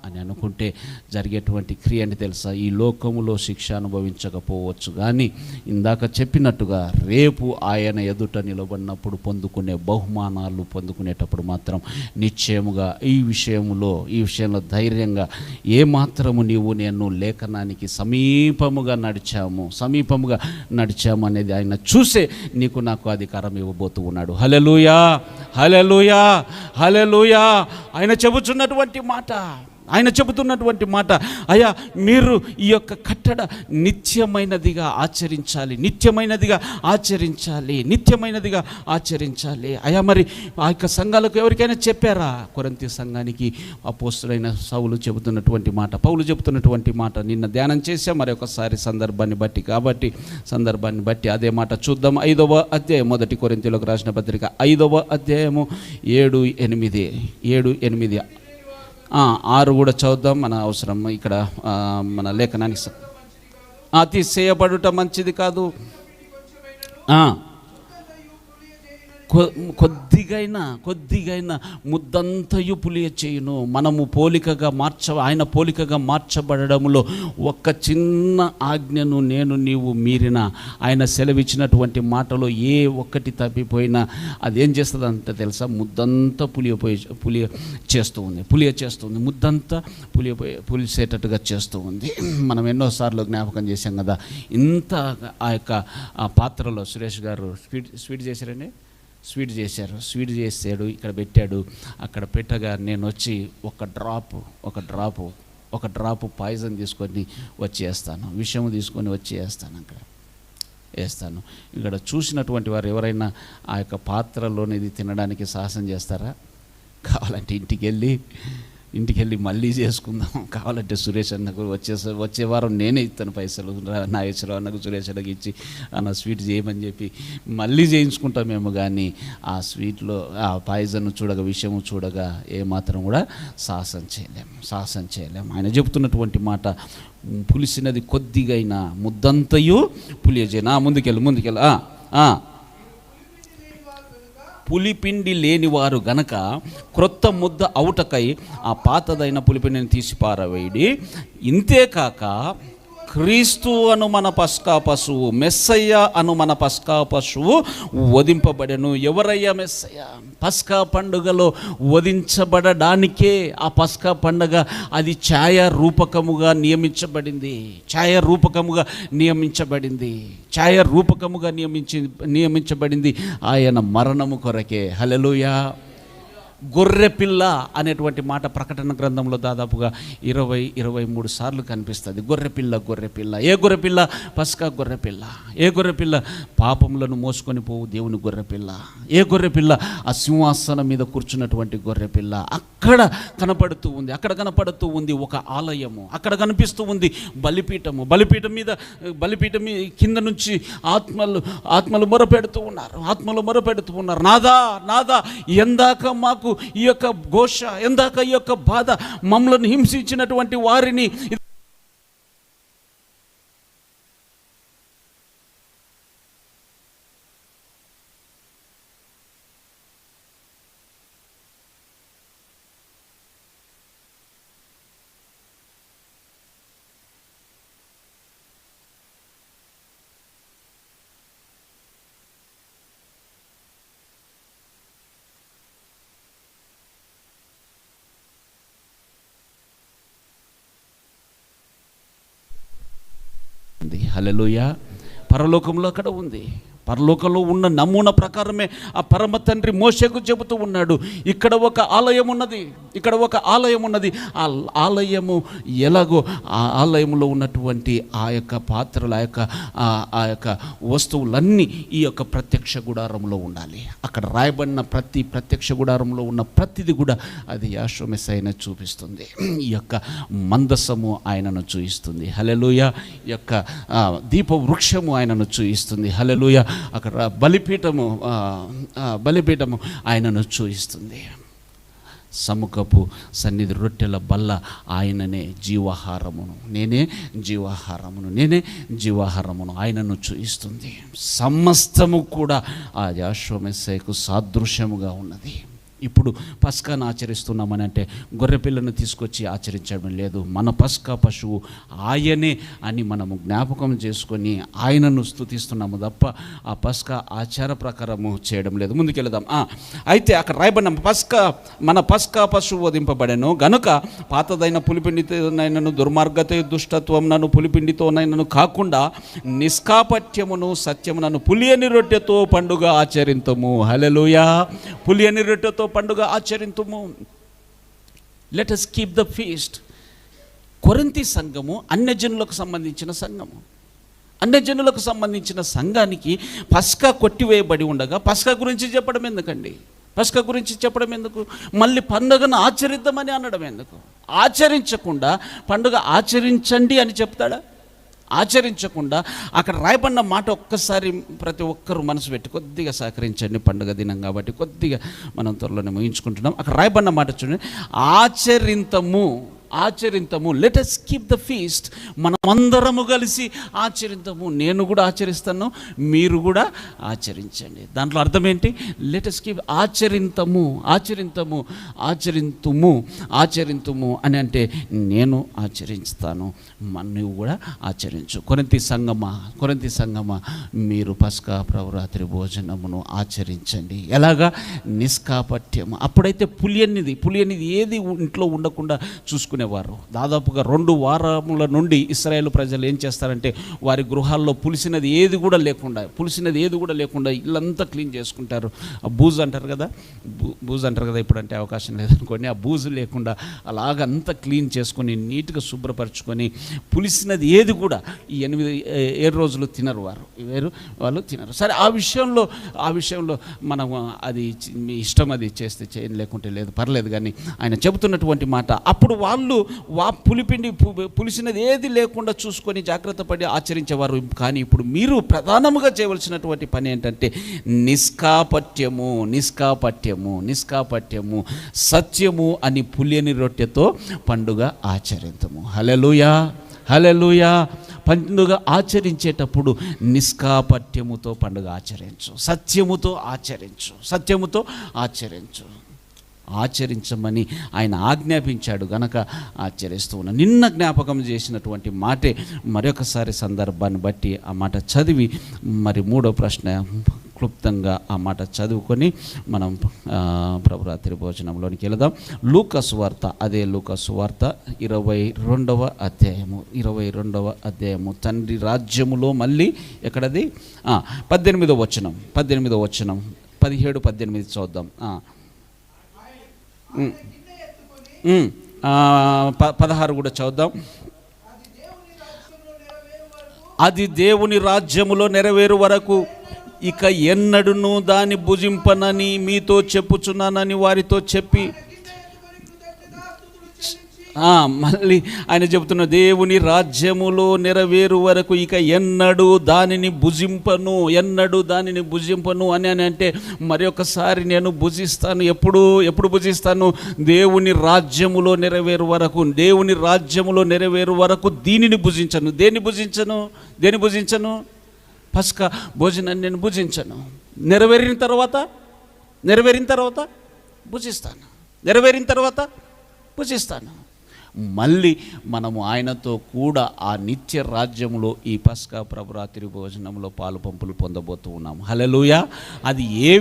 అని అనుకుంటే జరిగేటువంటి క్రియ అని తెలుసా? ఈ లోకములో శిక్ష అనుభవించకపోవచ్చు, కానీ ఇందాక చెప్పినట్టుగా రేపు ఆయన ఎదుట నిలబడినప్పుడు పొందుకునే బహుమానాలు పొందుకునేటప్పుడు మాత్రం నిశ్చయముగా ఈ విషయంలో ధైర్యంగా ఏమాత్రము నేను లేఖనానికి సమీపముగా నడిచాము అనేది ఆయన చూసే నీకు నాకు అధికారం ఇవ్వబోతూ ఉన్నాడు. హల్లెలూయా, హల్లెలూయా, హల్లెలూయా. ఆయన చెబుతున్నటువంటి మాట, అయ్యా మీరు ఈ యొక్క కట్టడ నిత్యమైనదిగా ఆచరించాలి. అయ్యా మరి ఆ యొక్క సంఘాలకు ఎవరికైనా చెప్పారా? కొరింథీ సంఘానికి అపోస్తలుడైన పౌలు చెబుతున్నటువంటి మాట నిన్న ధ్యానం చేశాం. మరి ఒకసారి సందర్భాన్ని బట్టి అదే మాట చూద్దాం. 5వ అధ్యాయం, 1 కొరింథీయులకు రాసిన పత్రిక 5వ అధ్యాయము 7-8 6 కూడా చదువుదాం. మన అవసరం ఇక్కడ మన లేఖనానికి అతిశయపడుట మంచిది కాదు. కొద్దిగైనా ముద్దంతయు పులియ చేయును. మనము ఆయన పోలికగా మార్చబడడంలో ఒక్క చిన్న ఆజ్ఞను నీవు మీరిన, ఆయన సెలవిచ్చినటువంటి మాటలో ఏ ఒక్కటి తప్పిపోయినా అదేం చేస్తుంది అంటే తెలుసా? ముద్దంతా పులియ చేస్తుంది, ముద్దంతా పులిసేటట్టుగా చేస్తూ ఉంది. మనం ఎన్నోసార్లు జ్ఞాపకం చేశాం కదా. ఇంత ఆ యొక్క పాత్రలో సురేష్ గారు స్వీట్ చేశాడు, ఇక్కడ పెట్టాడు. అక్కడ పెట్టగా నేను వచ్చి ఒక డ్రాపు పాయిజన్ తీసుకొని వచ్చేస్తాను, విషము తీసుకొని వచ్చేస్తాను, అక్కడ వేస్తాను. ఇక్కడ చూసినటువంటి వారు ఎవరైనా ఆ యొక్క పాత్రలోని ఇది తినడానికి సాహసం చేస్తారా? కావాలంటే ఇంటికి వెళ్ళి మళ్ళీ చేసుకుందాం. కావాలంటే సురేష్ అన్నకు వచ్చే వారం నేనే ఇస్తాను పైసలు, నాగేశ్వరరావు అన్నకు సురేష్ అన్నకు ఇచ్చి అన్న స్వీట్ చేయమని చెప్పి మళ్ళీ చేయించుకుంటామేమో, కానీ ఆ స్వీట్లో ఆ పాయిజన్ విషము చూడగా ఏమాత్రం కూడా సాహసం చేయలేము. ఆయన చెబుతున్నటువంటి మాట, పులిసినది కొద్దిగైనా ముద్దంతయు పులియజేనా. ముందుకెళ్ళు. పులిపిండి లేనివారు గనక క్రొత్త ముద్ద అవుటకై ఆ పాతదైన పులిపిండిని తీసి పారవేయడి. ఇంతేకాక క్రీస్తు అను మన పస్కా పశువు, మెస్సయ్య అను మన పస్కా పశువు వధింపబడెను. ఎవరయ్యా మెస్సయ్య? పస్కా పండుగలో వధించబడడానికే ఆ పస్కా పండుగ అది ఛాయారూపకముగా నియమించబడింది ఆయన మరణము కొరకే. హల్లెలూయా. గొర్రెపిల్ల అనేటువంటి మాట ప్రకటన గ్రంథంలో దాదాపుగా 20-23 సార్లు కనిపిస్తుంది. గొర్రెపిల్ల. ఏ గొర్రెపిల్ల? పస్కా గొర్రెపిల్ల. ఏ గొర్రెపిల్ల? పాపములను మోసుకొని పోవు దేవుని గొర్రెపిల్ల. ఏ గొర్రెపిల్ల? ఆ సింహాసనం మీద కూర్చున్నటువంటి గొర్రెపిల్ల. అక్కడ కనపడుతూ ఉంది ఒక ఆలయము, అక్కడ కనిపిస్తూ ఉంది బలిపీఠం మీద కింద నుంచి ఆత్మలు మొరపెడుతూ ఉన్నారు. నాదా ఎందాక మాకు ఈ యొక్క ఘోష, ఎందాక ఈ యొక్క బాధ, మమ్మల్ని హింసించినటువంటి వారిని హల్లెలూయా. పరలోకంలో అక్కడ ఉంది. పరలోకంలో ఉన్న నమూనా ప్రకారమే ఆ పరమ తండ్రి మోషేకు చెబుతూ ఉన్నాడు, ఇక్కడ ఒక ఆలయం ఉన్నది, ఇక్కడ ఒక ఆలయం ఉన్నది. ఆ ఆలయము ఎలాగో ఆ ఆలయంలో ఉన్నటువంటి ఆ యొక్క పాత్రలు, ఆ యొక్క వస్తువులన్నీ ఈ యొక్క ప్రత్యక్ష గుడారంలో ఉండాలి. అక్కడ రాయబడిన ప్రతి ప్రత్యక్ష గుడారంలో ఉన్న ప్రతిది కూడా అది యాషోవ మెస్సీయను చూపిస్తుంది. ఈ యొక్క మందసము ఆయనను చూపిస్తుంది. హల్లెలూయా. ఈ యొక్క దీప వృక్షము ఆయనను చూపిస్తుంది. హల్లెలూయా. అక్కడ బలిపీఠము ఆయనను చూపిస్తుంది. సముఖపు సన్నిధి రొట్టెల బల్ల ఆయననే జీవాహారమును, నేనే జీవాహారమును ఆయనను చూపిస్తుంది. సమస్తము కూడా ఆ యాషోవ మెస్సీయకు సాదృశ్యముగా ఉన్నది. ఇప్పుడు పస్కాను ఆచరిస్తున్నామని అంటే గొర్రెపిల్లను తీసుకొచ్చి ఆచరించడం లేదు. మన పస్కా పశువు ఆయనే అని మనము జ్ఞాపకం చేసుకొని ఆయనను స్తుతిస్తున్నాము తప్ప ఆ పస్కా ఆచార ప్రకారము చేయడం లేదు. ముందుకెళ్దాం. అయితే అక్కడ రాయబడిన మన పస్కా పశువు వధింపబడెను గనుక పాతదైన పులిపిండితోనైనను దుర్మార్గత దుష్టత్వమునను పులిపిండితోనైనను కాకుండా నిష్కాపట్యమును సత్యమునను పులియని రొట్టెతో పండుగ ఆచరింతుము. హల్లెలూయా. పులియని రొట్టెతో పండుగ ఆచరింతుము. Let us keep the feast. కొరింథీ సంఘము అన్యజనులకు సంబంధించిన సంఘము. అన్యజనులకు సంబంధించిన సంఘానికి పస్కా కొట్టివేయబడి ఉండగా పస్కా గురించి చెప్పడం ఎందుకండి? పస్కా గురించి చెప్పడం ఎందుకు? మళ్ళీ పండుగను ఆచరిద్దామని అనడం ఎందుకు? ఆచరించకుండా పండుగ ఆచరించండి అని చెప్తాడా? ఆచరించకుండా అక్కడ రాయబడిన మాట ఒక్కసారి ప్రతి ఒక్కరూ మనసు పెట్టి కొద్దిగా సహకరించండి. పండుగ దినం కాబట్టి కొద్దిగా మనం త్వరలోనే ముగించుకుంటున్నాం. అక్కడ రాయబడిన మాట చూడండి, ఆచరింతము. Let us keep the feast. మనమందరము కలిసి ఆచరింతము. నేను కూడా ఆచరిస్తాను, మీరు కూడా ఆచరించండి. దాంట్లో అర్థం ఏంటి? లెట్ us కీప్ ఆచరింతుము అని అంటే నేను ఆచరిస్తాను, నువ్వు కూడా ఆచరించు. కొరింథీ సంగమా మీరు పస్కా ప్రభురాత్రి భోజనమును ఆచరించండి. ఎలాగా? నిష్కాపట్యము. అప్పుడైతే పులియనిది ఏది ఇంట్లో ఉండకుండా చూసుకునేవారు. దాదాపుగా 2 వారముల నుండి ఇశ్రాయేలు ప్రజలు ఏం చేస్తారంటే వారి గృహాల్లో పులిసినది ఏది కూడా లేకుండా ఇల్లంతా క్లీన్ చేసుకుంటారు. ఆ బూజు అంటారు కదా ఇప్పుడంటే అవకాశం లేదనుకోండి. ఆ బూజు లేకుండా అలాగంతా క్లీన్ చేసుకొని నీట్గా శుభ్రపరచుకొని పులిసినది ఏది కూడా ఈ 7 రోజులు తినరు వాళ్ళు తినరు. సరే, ఆ విషయంలో మనం అది మీ ఇష్టం, అది చేస్తే చేయండి, లేకుంటే లేదు, పర్లేదు. కానీ ఆయన చెబుతున్నటువంటి మాట, అప్పుడు వాళ్ళు పులిసినది ఏది లేకుండా చూసుకొని జాగ్రత్త పడి ఆచరించేవారు. కానీ ఇప్పుడు మీరు ప్రధానముగా చేయవలసినటువంటి పని ఏంటంటే నిష్కాపట్యము సత్యము అని పులియని రొట్టెతో పండుగ ఆచరించము. హల్లెలూయా. పండుగ ఆచరించేటప్పుడు నిష్కాపట్యముతో పండుగ ఆచరించు, సత్యముతో ఆచరించు. ఆచరించమని ఆయన ఆజ్ఞాపించాడు గనక ఆచరిస్తూ ఉన్నాను. నిన్న జ్ఞాపకం చేసినటువంటి మాటే మరొకసారి సందర్భాన్ని బట్టి ఆ మాట చదివి మరి 3వ ప్రశ్న క్లుప్తంగా ఆ మాట చదువుకొని మనం ప్రభురాత్రి భోజనంలోనికి వెళదాం. లూకాసు వార్త 22వ అధ్యాయము తండ్రి రాజ్యములో మళ్ళీ ఎక్కడది? 18వ వచనం 17-18 చూద్దాం. 16 కూడా చదువుదాం. అది దేవుని రాజ్యములో నెరవేరు వరకు ఇక ఎన్నడును దాన్ని భుజింపనని మీతో చెప్పుచున్నానని వారితో చెప్పి, మళ్ళీ ఆయన చెబుతున్న దేవుని రాజ్యములో నెరవేరు వరకు ఇక ఎన్నడూ దానిని భుజింపను అని అంటే మరి ఒకసారి నేను భుజిస్తాను. ఎప్పుడు భుజిస్తాను? దేవుని రాజ్యములో నెరవేరు వరకు దీనిని భుజించను. దేని భుజించను? పస్కా భోజనాన్ని నేను భుజించను. నెరవేరిన తర్వాత భుజిస్తాను. మళ్ళీ మనము ఆయనతో కూడా ఆ నిత్య రాజ్యములో ఈ పస్కా ప్రభురాత్రి భోజనంలో పాలు పంపులు పొందబోతూ ఉన్నాము. హల్లెలూయా. అది ఏ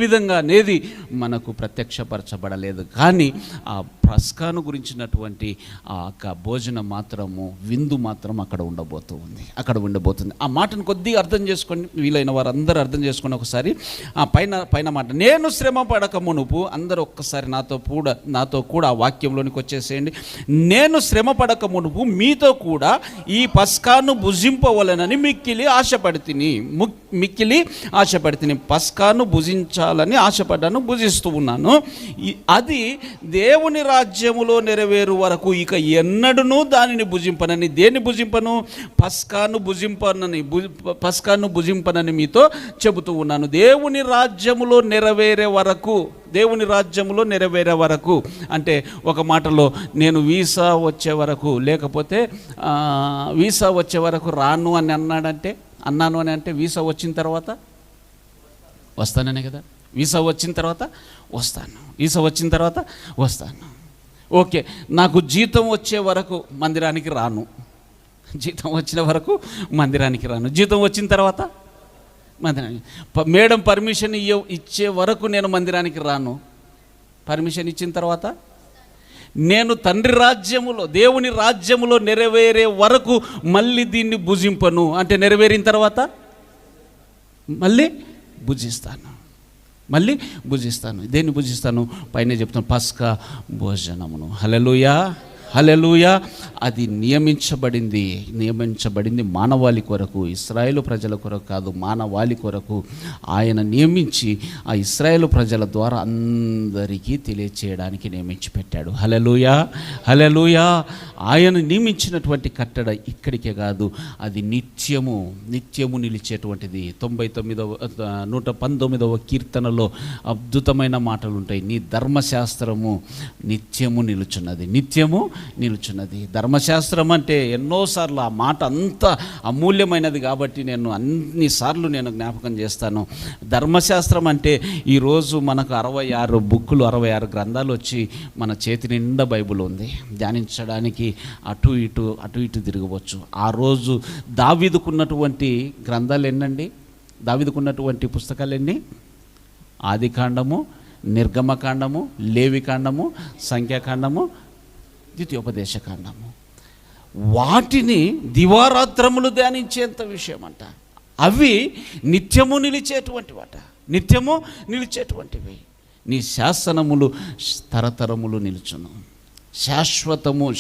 విధంగా అనేది మనకు ప్రత్యక్షపరచబడలేదు. కానీ ఆ పస్కాను గురించినటువంటి ఆ యొక్క భోజనం మాత్రము, విందు మాత్రం అక్కడ ఉండబోతుంది. ఆ మాటను కొద్దిగా అర్థం చేసుకొని, వీలైన వారు అందరూ అర్థం చేసుకొని ఒకసారి ఆ పైన మాట, నేను శ్రమ పడక మునుపు, అందరూ ఒక్కసారి నాతో కూడా ఆ వాక్యంలోనికి వచ్చేసేయండి. నేను శ్రమ పడక మునుపు మీతో కూడా ఈ పస్కాను భుజింపవలనని మిక్కిలి ఆశపడితిని. పస్కాను భుజించాలని ఆశపడ్డాను, భుజిస్తూ ఉన్నాను. అది దేవుని రాజ్యములో నెరవేరు వరకు ఇక ఎన్నడూనూ దానిని భుజింపనని. దేన్ని భుజింపను? పస్కాను భుజింపనని మీతో చెబుతూ ఉన్నాను. దేవుని రాజ్యములో నెరవేరే వరకు అంటే ఒక మాటలో నేను వీసా వచ్చే వరకు, లేకపోతే వీసా వచ్చే వరకు రాను అని అన్నాను అని అంటే వీసా వచ్చిన తర్వాత వస్తాననే కదా. వీసా వచ్చిన తర్వాత వస్తాను. ఓకే, నాకు జీతం వచ్చే వరకు మందిరానికి రాను. జీతం వచ్చిన తర్వాత మేడం పర్మిషన్ ఇచ్చే వరకు నేను మందిరానికి రాను. పర్మిషన్ ఇచ్చిన తర్వాత నేను తండ్రి రాజ్యములో, దేవుని రాజ్యములో నెరవేరే వరకు మళ్ళీ దీన్ని భుజింపను. అంటే నెరవేరిన తర్వాత మళ్ళీ భుజిస్తాను. దేన్ని భుజిస్తాను? పైన చెప్తాను, పస్కా భోజనమును. హల్లెలూయా. అది నియమించబడింది మానవాళి కొరకు, ఇశ్రాయేలు ప్రజల కొరకు కాదు, మానవాళి కొరకు ఆయన నియమించి ఆ ఇశ్రాయేలు ప్రజల ద్వారా అందరికీ తెలియచేయడానికి నియమించి పెట్టాడు. హల్లెలూయా. ఆయన నియమించినటువంటి కట్టడ ఇక్కడికే కాదు, అది నిత్యము నిలిచేటువంటిది. 119వ కీర్తనలో అద్భుతమైన మాటలు ఉంటాయి. నీ ధర్మశాస్త్రము నిత్యము నిలుచున్నది. ధర్మశాస్త్రం అంటే ఎన్నోసార్లు ఆ మాట అంత అమూల్యమైనది కాబట్టి అన్నిసార్లు నేను జ్ఞాపకం చేస్తాను. ధర్మశాస్త్రం అంటే ఈరోజు మనకు 66 గ్రంథాలు వచ్చి మన చేతి నిండా బైబిల్ ఉంది. ధ్యానించడానికి అటు ఇటు తిరగవచ్చు. ఆ రోజు దావీదుకున్నటువంటి గ్రంథాలు ఎన్నండి? దావీదుకున్నటువంటి పుస్తకాలు ఎన్ని? ఆదికాండము, నిర్గమకాండము, లేవికాండము, సంఖ్యాకాండము, ద్వితీయోపదేశకాండము. వాటిని దివారాత్రములు ధ్యానించేంత విషయం అంట. అవి నిత్యము నిలిచేటువంటివి. నీ శాసనములు తరతరములు నిలుచును.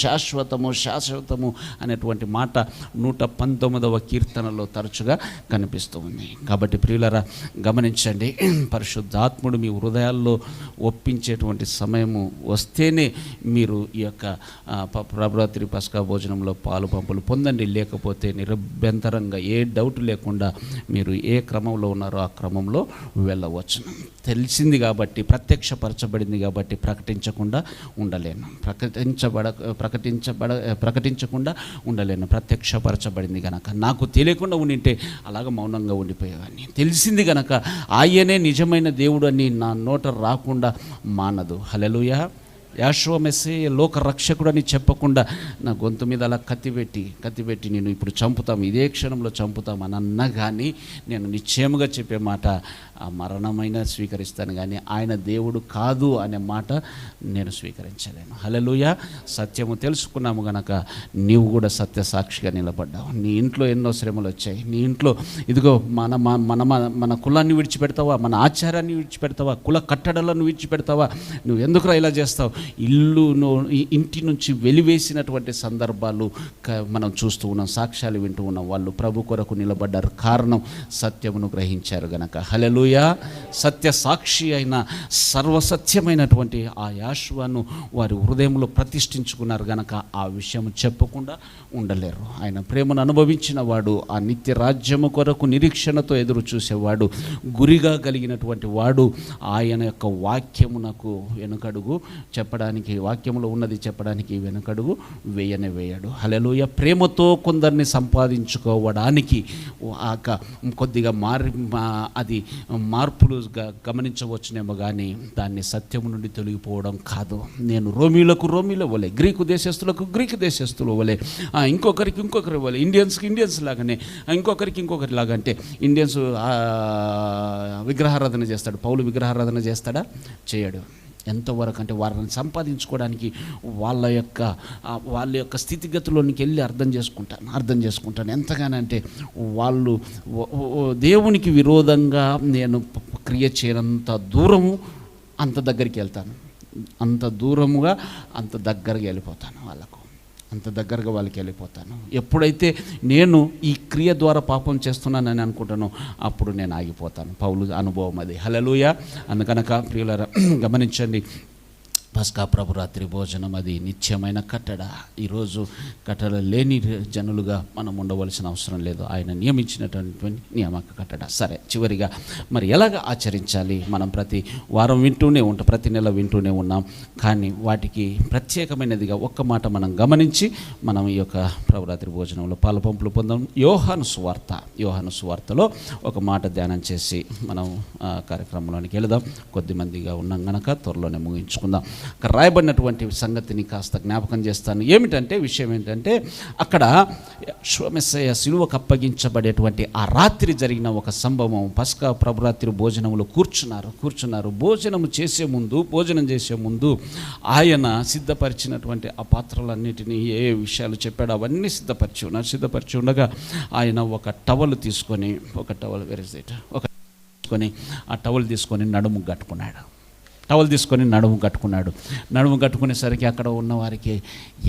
శాశ్వతము అనేటువంటి మాట 119వ కీర్తనలో తరచుగా కనిపిస్తూ ఉంది. కాబట్టి ప్రియులారా గమనించండి, పరిశుద్ధాత్ముడు మీ హృదయాల్లో ఒప్పించేటువంటి సమయము వస్తేనే మీరు ఈ యొక్క ప్రభురాత్రి పస్కా భోజనంలో పాలు పంపులు పొందండి. లేకపోతే నిరభ్యంతరంగా ఏ డౌట్ లేకుండా మీరు ఏ క్రమంలో ఉన్నారో ఆ క్రమంలో వెళ్ళవచ్చు. తెలిసింది కాబట్టి, ప్రత్యక్షపరచబడింది కాబట్టి ప్రకటించకుండా ఉండలేను. ప్రకటించకుండా ఉండలేను. ప్రత్యక్షపరచబడింది గనక. నాకు తెలియకుండా ఉండింటే అలాగ మౌనంగా ఉండిపోయేవాడిని. తెలిసింది గనక ఆయనే నిజమైన దేవుడు అని నా నోట రాకుండా మానదు. హల్లెలూయా. యాషోవా మెస్సీయ లోక రక్షకుడు అని చెప్పకుండా నా గొంతు మీద అలా కత్తిపెట్టి నేను ఇప్పుడు చంపుతాము, ఇదే క్షణంలో చంపుతాము అని అన్నా కానీ నేను నిశ్చయముగా చెప్పే మాట ఆ మరణమైన స్వీకరిస్తాను, కానీ ఆయన దేవుడు కాదు అనే మాట నేను స్వీకరించలేను. హల్లెలూయా. సత్యము తెలుసుకున్నాము గనక నీవు కూడా సత్య సాక్షిగా నిలబడ్డావు. నీ ఇంట్లో ఎన్నో శ్రమలు వచ్చాయి. నీ ఇంట్లో ఇదిగో మన కులాన్ని విడిచిపెడతావా? మన ఆచారాన్ని విడిచిపెడతావా? కుల కట్టడలను విడిచిపెడతావా? నువ్వు ఎందుకురా ఇలా చేస్తావు? ఇంటి నుంచి వెలివేసినటువంటి సందర్భాలు మనం చూస్తూ ఉన్నాం, సాక్ష్యాలు వింటూ ఉన్నాం. వాళ్ళు ప్రభు కొరకు నిలబడ్డారు. కారణం సత్యమును గ్రహించారు గనక. హల్లెలూయా. సత్య సాక్షి అయిన సర్వసత్యమైనటువంటి ఆ యాషోవాను వారి హృదయంలో ప్రతిష్ఠించుకున్నారు గనక ఆ విషయం చెప్పకుండా ఉండలేరు. ఆయన ప్రేమను అనుభవించిన వాడు, ఆ నిత్య రాజ్యము కొరకు నిరీక్షణతో ఎదురు చూసేవాడు, గురిగా కలిగినటువంటి వాడు ఆయన యొక్క వాక్యమునకు వెనుకడుగు చెప్పడానికి, వాక్యములో ఉన్నది చెప్పడానికి వెనుకడుగు వేయడు. హల్లెలూయా. ప్రేమతో కొందరిని సంపాదించుకోవడానికి కొద్దిగా అది మార్పులుగా గమనించవచ్చునేమో, కానీ దాన్ని సత్యము నుండి తొలగిపోవడం కాదు. నేను రోమీల వలె, గ్రీకు దేశస్తులకు గ్రీకు దేశస్తుల వలె, ఇంకొకరికి వలె, ఇండియన్స్ లాగానే ఇంకొకరి లాగా. అంటే ఇండియన్స్ విగ్రహారాధన చేస్తాడు, పౌలు విగ్రహారాధన చేస్తాడా? చేయడు. ఎంతవరకు అంటే వారిని సంపాదించుకోవడానికి వాళ్ళ యొక్క స్థితిగతిలోనికి వెళ్ళి అర్థం చేసుకుంటాను ఎంతగానంటే వాళ్ళు దేవునికి విరోధంగా నేను క్రియ చేయనంత దూరము అంత దగ్గరికి వెళ్తాను, అంత దూరముగా అంత దగ్గరగా వెళ్ళిపోతాను, అంత దగ్గరగా వాళ్ళకి వెళ్ళిపోతాను. ఎప్పుడైతే నేను ఈ క్రియ ద్వారా పాపం చేస్తున్నానని అనుకుంటానో అప్పుడు నేను ఆగిపోతాను. పౌలు అనుభవం అది. హల్లెలూయా. అందుకనక ప్రియులారా గమనించండి, పస్కా ప్రభు రాత్రి భోజనం అది నిత్యమైన కట్టడ. ఈరోజు కట్టడ లేని జనులుగా మనం ఉండవలసిన అవసరం లేదు. ఆయన నియమించినటువంటి నియామక కట్టడ. సరే, చివరిగా మరి ఎలాగ ఆచరించాలి? మనం ప్రతి వారం వింటూనే ఉంటాం, ప్రతి నెల వింటూనే ఉన్నాం. కానీ వాటికి ప్రత్యేకమైనదిగా ఒక్క మాట మనం గమనించి మనం ఈ యొక్క ప్రభురాత్రి భోజనంలో పాలుపంపులు పొందాం. యోహాను సువార్తలో ఒక మాట ధ్యానం చేసి మనం కార్యక్రమంలోనికి వెళదాం. కొద్దిమందిగా ఉన్నాం కనుక త్వరలోనే ముగించుకుందాం. అక్కడ రాయబడినటువంటి సంగతిని కాస్త జ్ఞాపకం చేస్తాను. విషయం ఏంటంటే అక్కడ మెస్సయ్య సిలువకు అప్పగించబడేటువంటి ఆ రాత్రి జరిగిన ఒక సంభవం. పస్కా ప్రభురాత్రి భోజనంలో కూర్చున్నారు. భోజనం చేసే ముందు ఆయన సిద్ధపరిచినటువంటి ఆ పాత్రలన్నిటినీ ఏ విషయాలు చెప్పాడో అవన్నీ సిద్ధపరిచి ఉండగా ఆయన ఒక టవల్ తీసుకొని ఆ టవల్ తీసుకొని నడుము కట్టుకునేసరికి అక్కడ ఉన్న వారికి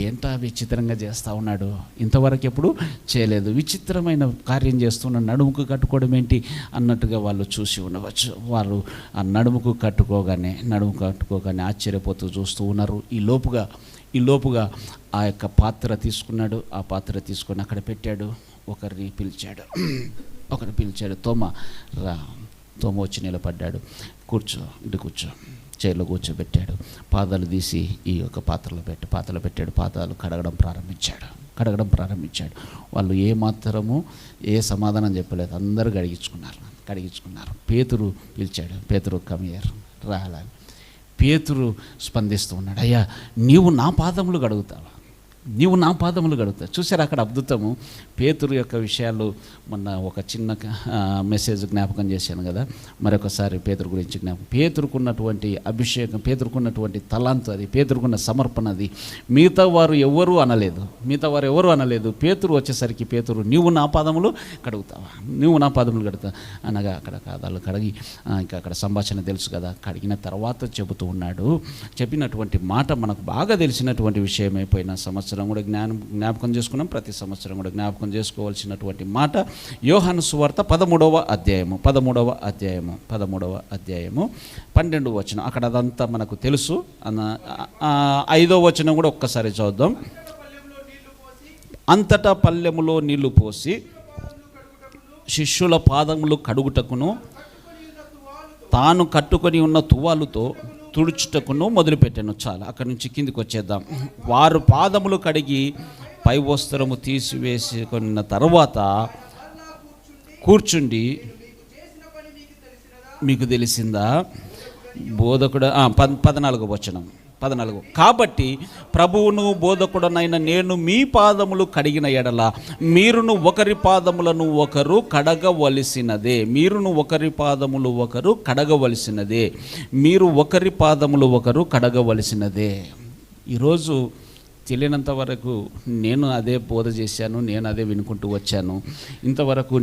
ఏంటా విచిత్రంగా చేస్తూ ఉన్నాడు, ఇంతవరకు ఎప్పుడు చేయలేదు, విచిత్రమైన కార్యం చేస్తున్నాడు, నడుముకు కట్టుకోవడం ఏంటి అన్నట్టుగా వాళ్ళు చూసి ఉండవచ్చు. వారు ఆ నడుముకు కట్టుకోగానే ఆశ్చర్యపోతూ చూస్తూ ఉన్నారు. ఈ లోపుగా ఆ యొక్క పాత్ర తీసుకొని అక్కడ పెట్టాడు. ఒకరిని పిలిచాడు, తోమ వచ్చి నిలబడ్డాడు. కూర్చో చైర్లో కూర్చోబెట్టాడు. పాదాలు తీసి ఈ యొక్క పాత్రలో పెట్టాడు. పాదాలు కడగడం ప్రారంభించాడు. వాళ్ళు ఏ సమాధానం చెప్పలేదు, అందరూ కడిగించుకున్నారు. పేతురు పిలిచాడు, పేతురు కమియర్ రాలని. పేతురు స్పందిస్తూ ఉన్నాడు, అయ్యా నీవు నా పాదములు కడుగుతావా? చూసారు అక్కడ అద్భుతము. పేతురు యొక్క విషయాలు మొన్న ఒక చిన్న మెసేజ్ జ్ఞాపకం చేశాను కదా, మరొకసారి పేతురు గురించి పేతురుకున్నటువంటి అభిషేకం, పేతురుకున్నటువంటి తలాంతు అది, పేతురుకున్న సమర్పణ అది మిగతా వారు ఎవరు అనలేదు. పేతురు వచ్చేసరికి పేతురు నీవు నా పాదములు కడుగుతావా అనగా అక్కడ పాదాలు కడిగి ఇంకా అక్కడ సంభాషణ తెలుసు కదా, కడిగిన తర్వాత చెబుతూ ఉన్నాడు. చెప్పినటువంటి మాట మనకు బాగా తెలిసినటువంటి విషయమైపోయిన సంవత్సరం కూడా జ్ఞాపకం చేసుకున్నాం. ప్రతి సంవత్సరం కూడా జ్ఞాపకం చేసుకోవాల్సినటువంటి మాట యోహాను సువార్త 13వ అధ్యాయము 12వ వచనం. అక్కడ అదంతా మనకు తెలుసు. 5వ వచనం కూడా ఒక్కసారి చూద్దాం. అంతటా పల్లెములో నీళ్లు పోసి శిష్యుల పాదములు కడుగుటకును తాను కట్టుకొని ఉన్న తువాలుతో తుడుచుటకును మొదలుపెట్టాను. చాలా అక్కడి నుంచి కిందికి వచ్చేద్దాం. వారు పాదములు కడిగి పై వస్త్రము తీసివేసుకున్న తర్వాత కూర్చుండి మీకు తెలిసిందా బోధకుడు 14వ వచనం 14. కాబట్టి ప్రభువును బోధకుడనైన నేను మీ పాదములు కడిగిన ఎడల మీరును ఒకరి పాదములను ఒకరు కడగవలసినదే. మీరు ఒకరి పాదములు ఒకరు కడగవలసినదే. ఈరోజు తెలియనంత వరకు నేను అదే బోధ చేశాను, నేను అదే వినుకుంటూ వచ్చాను. ఇంతవరకు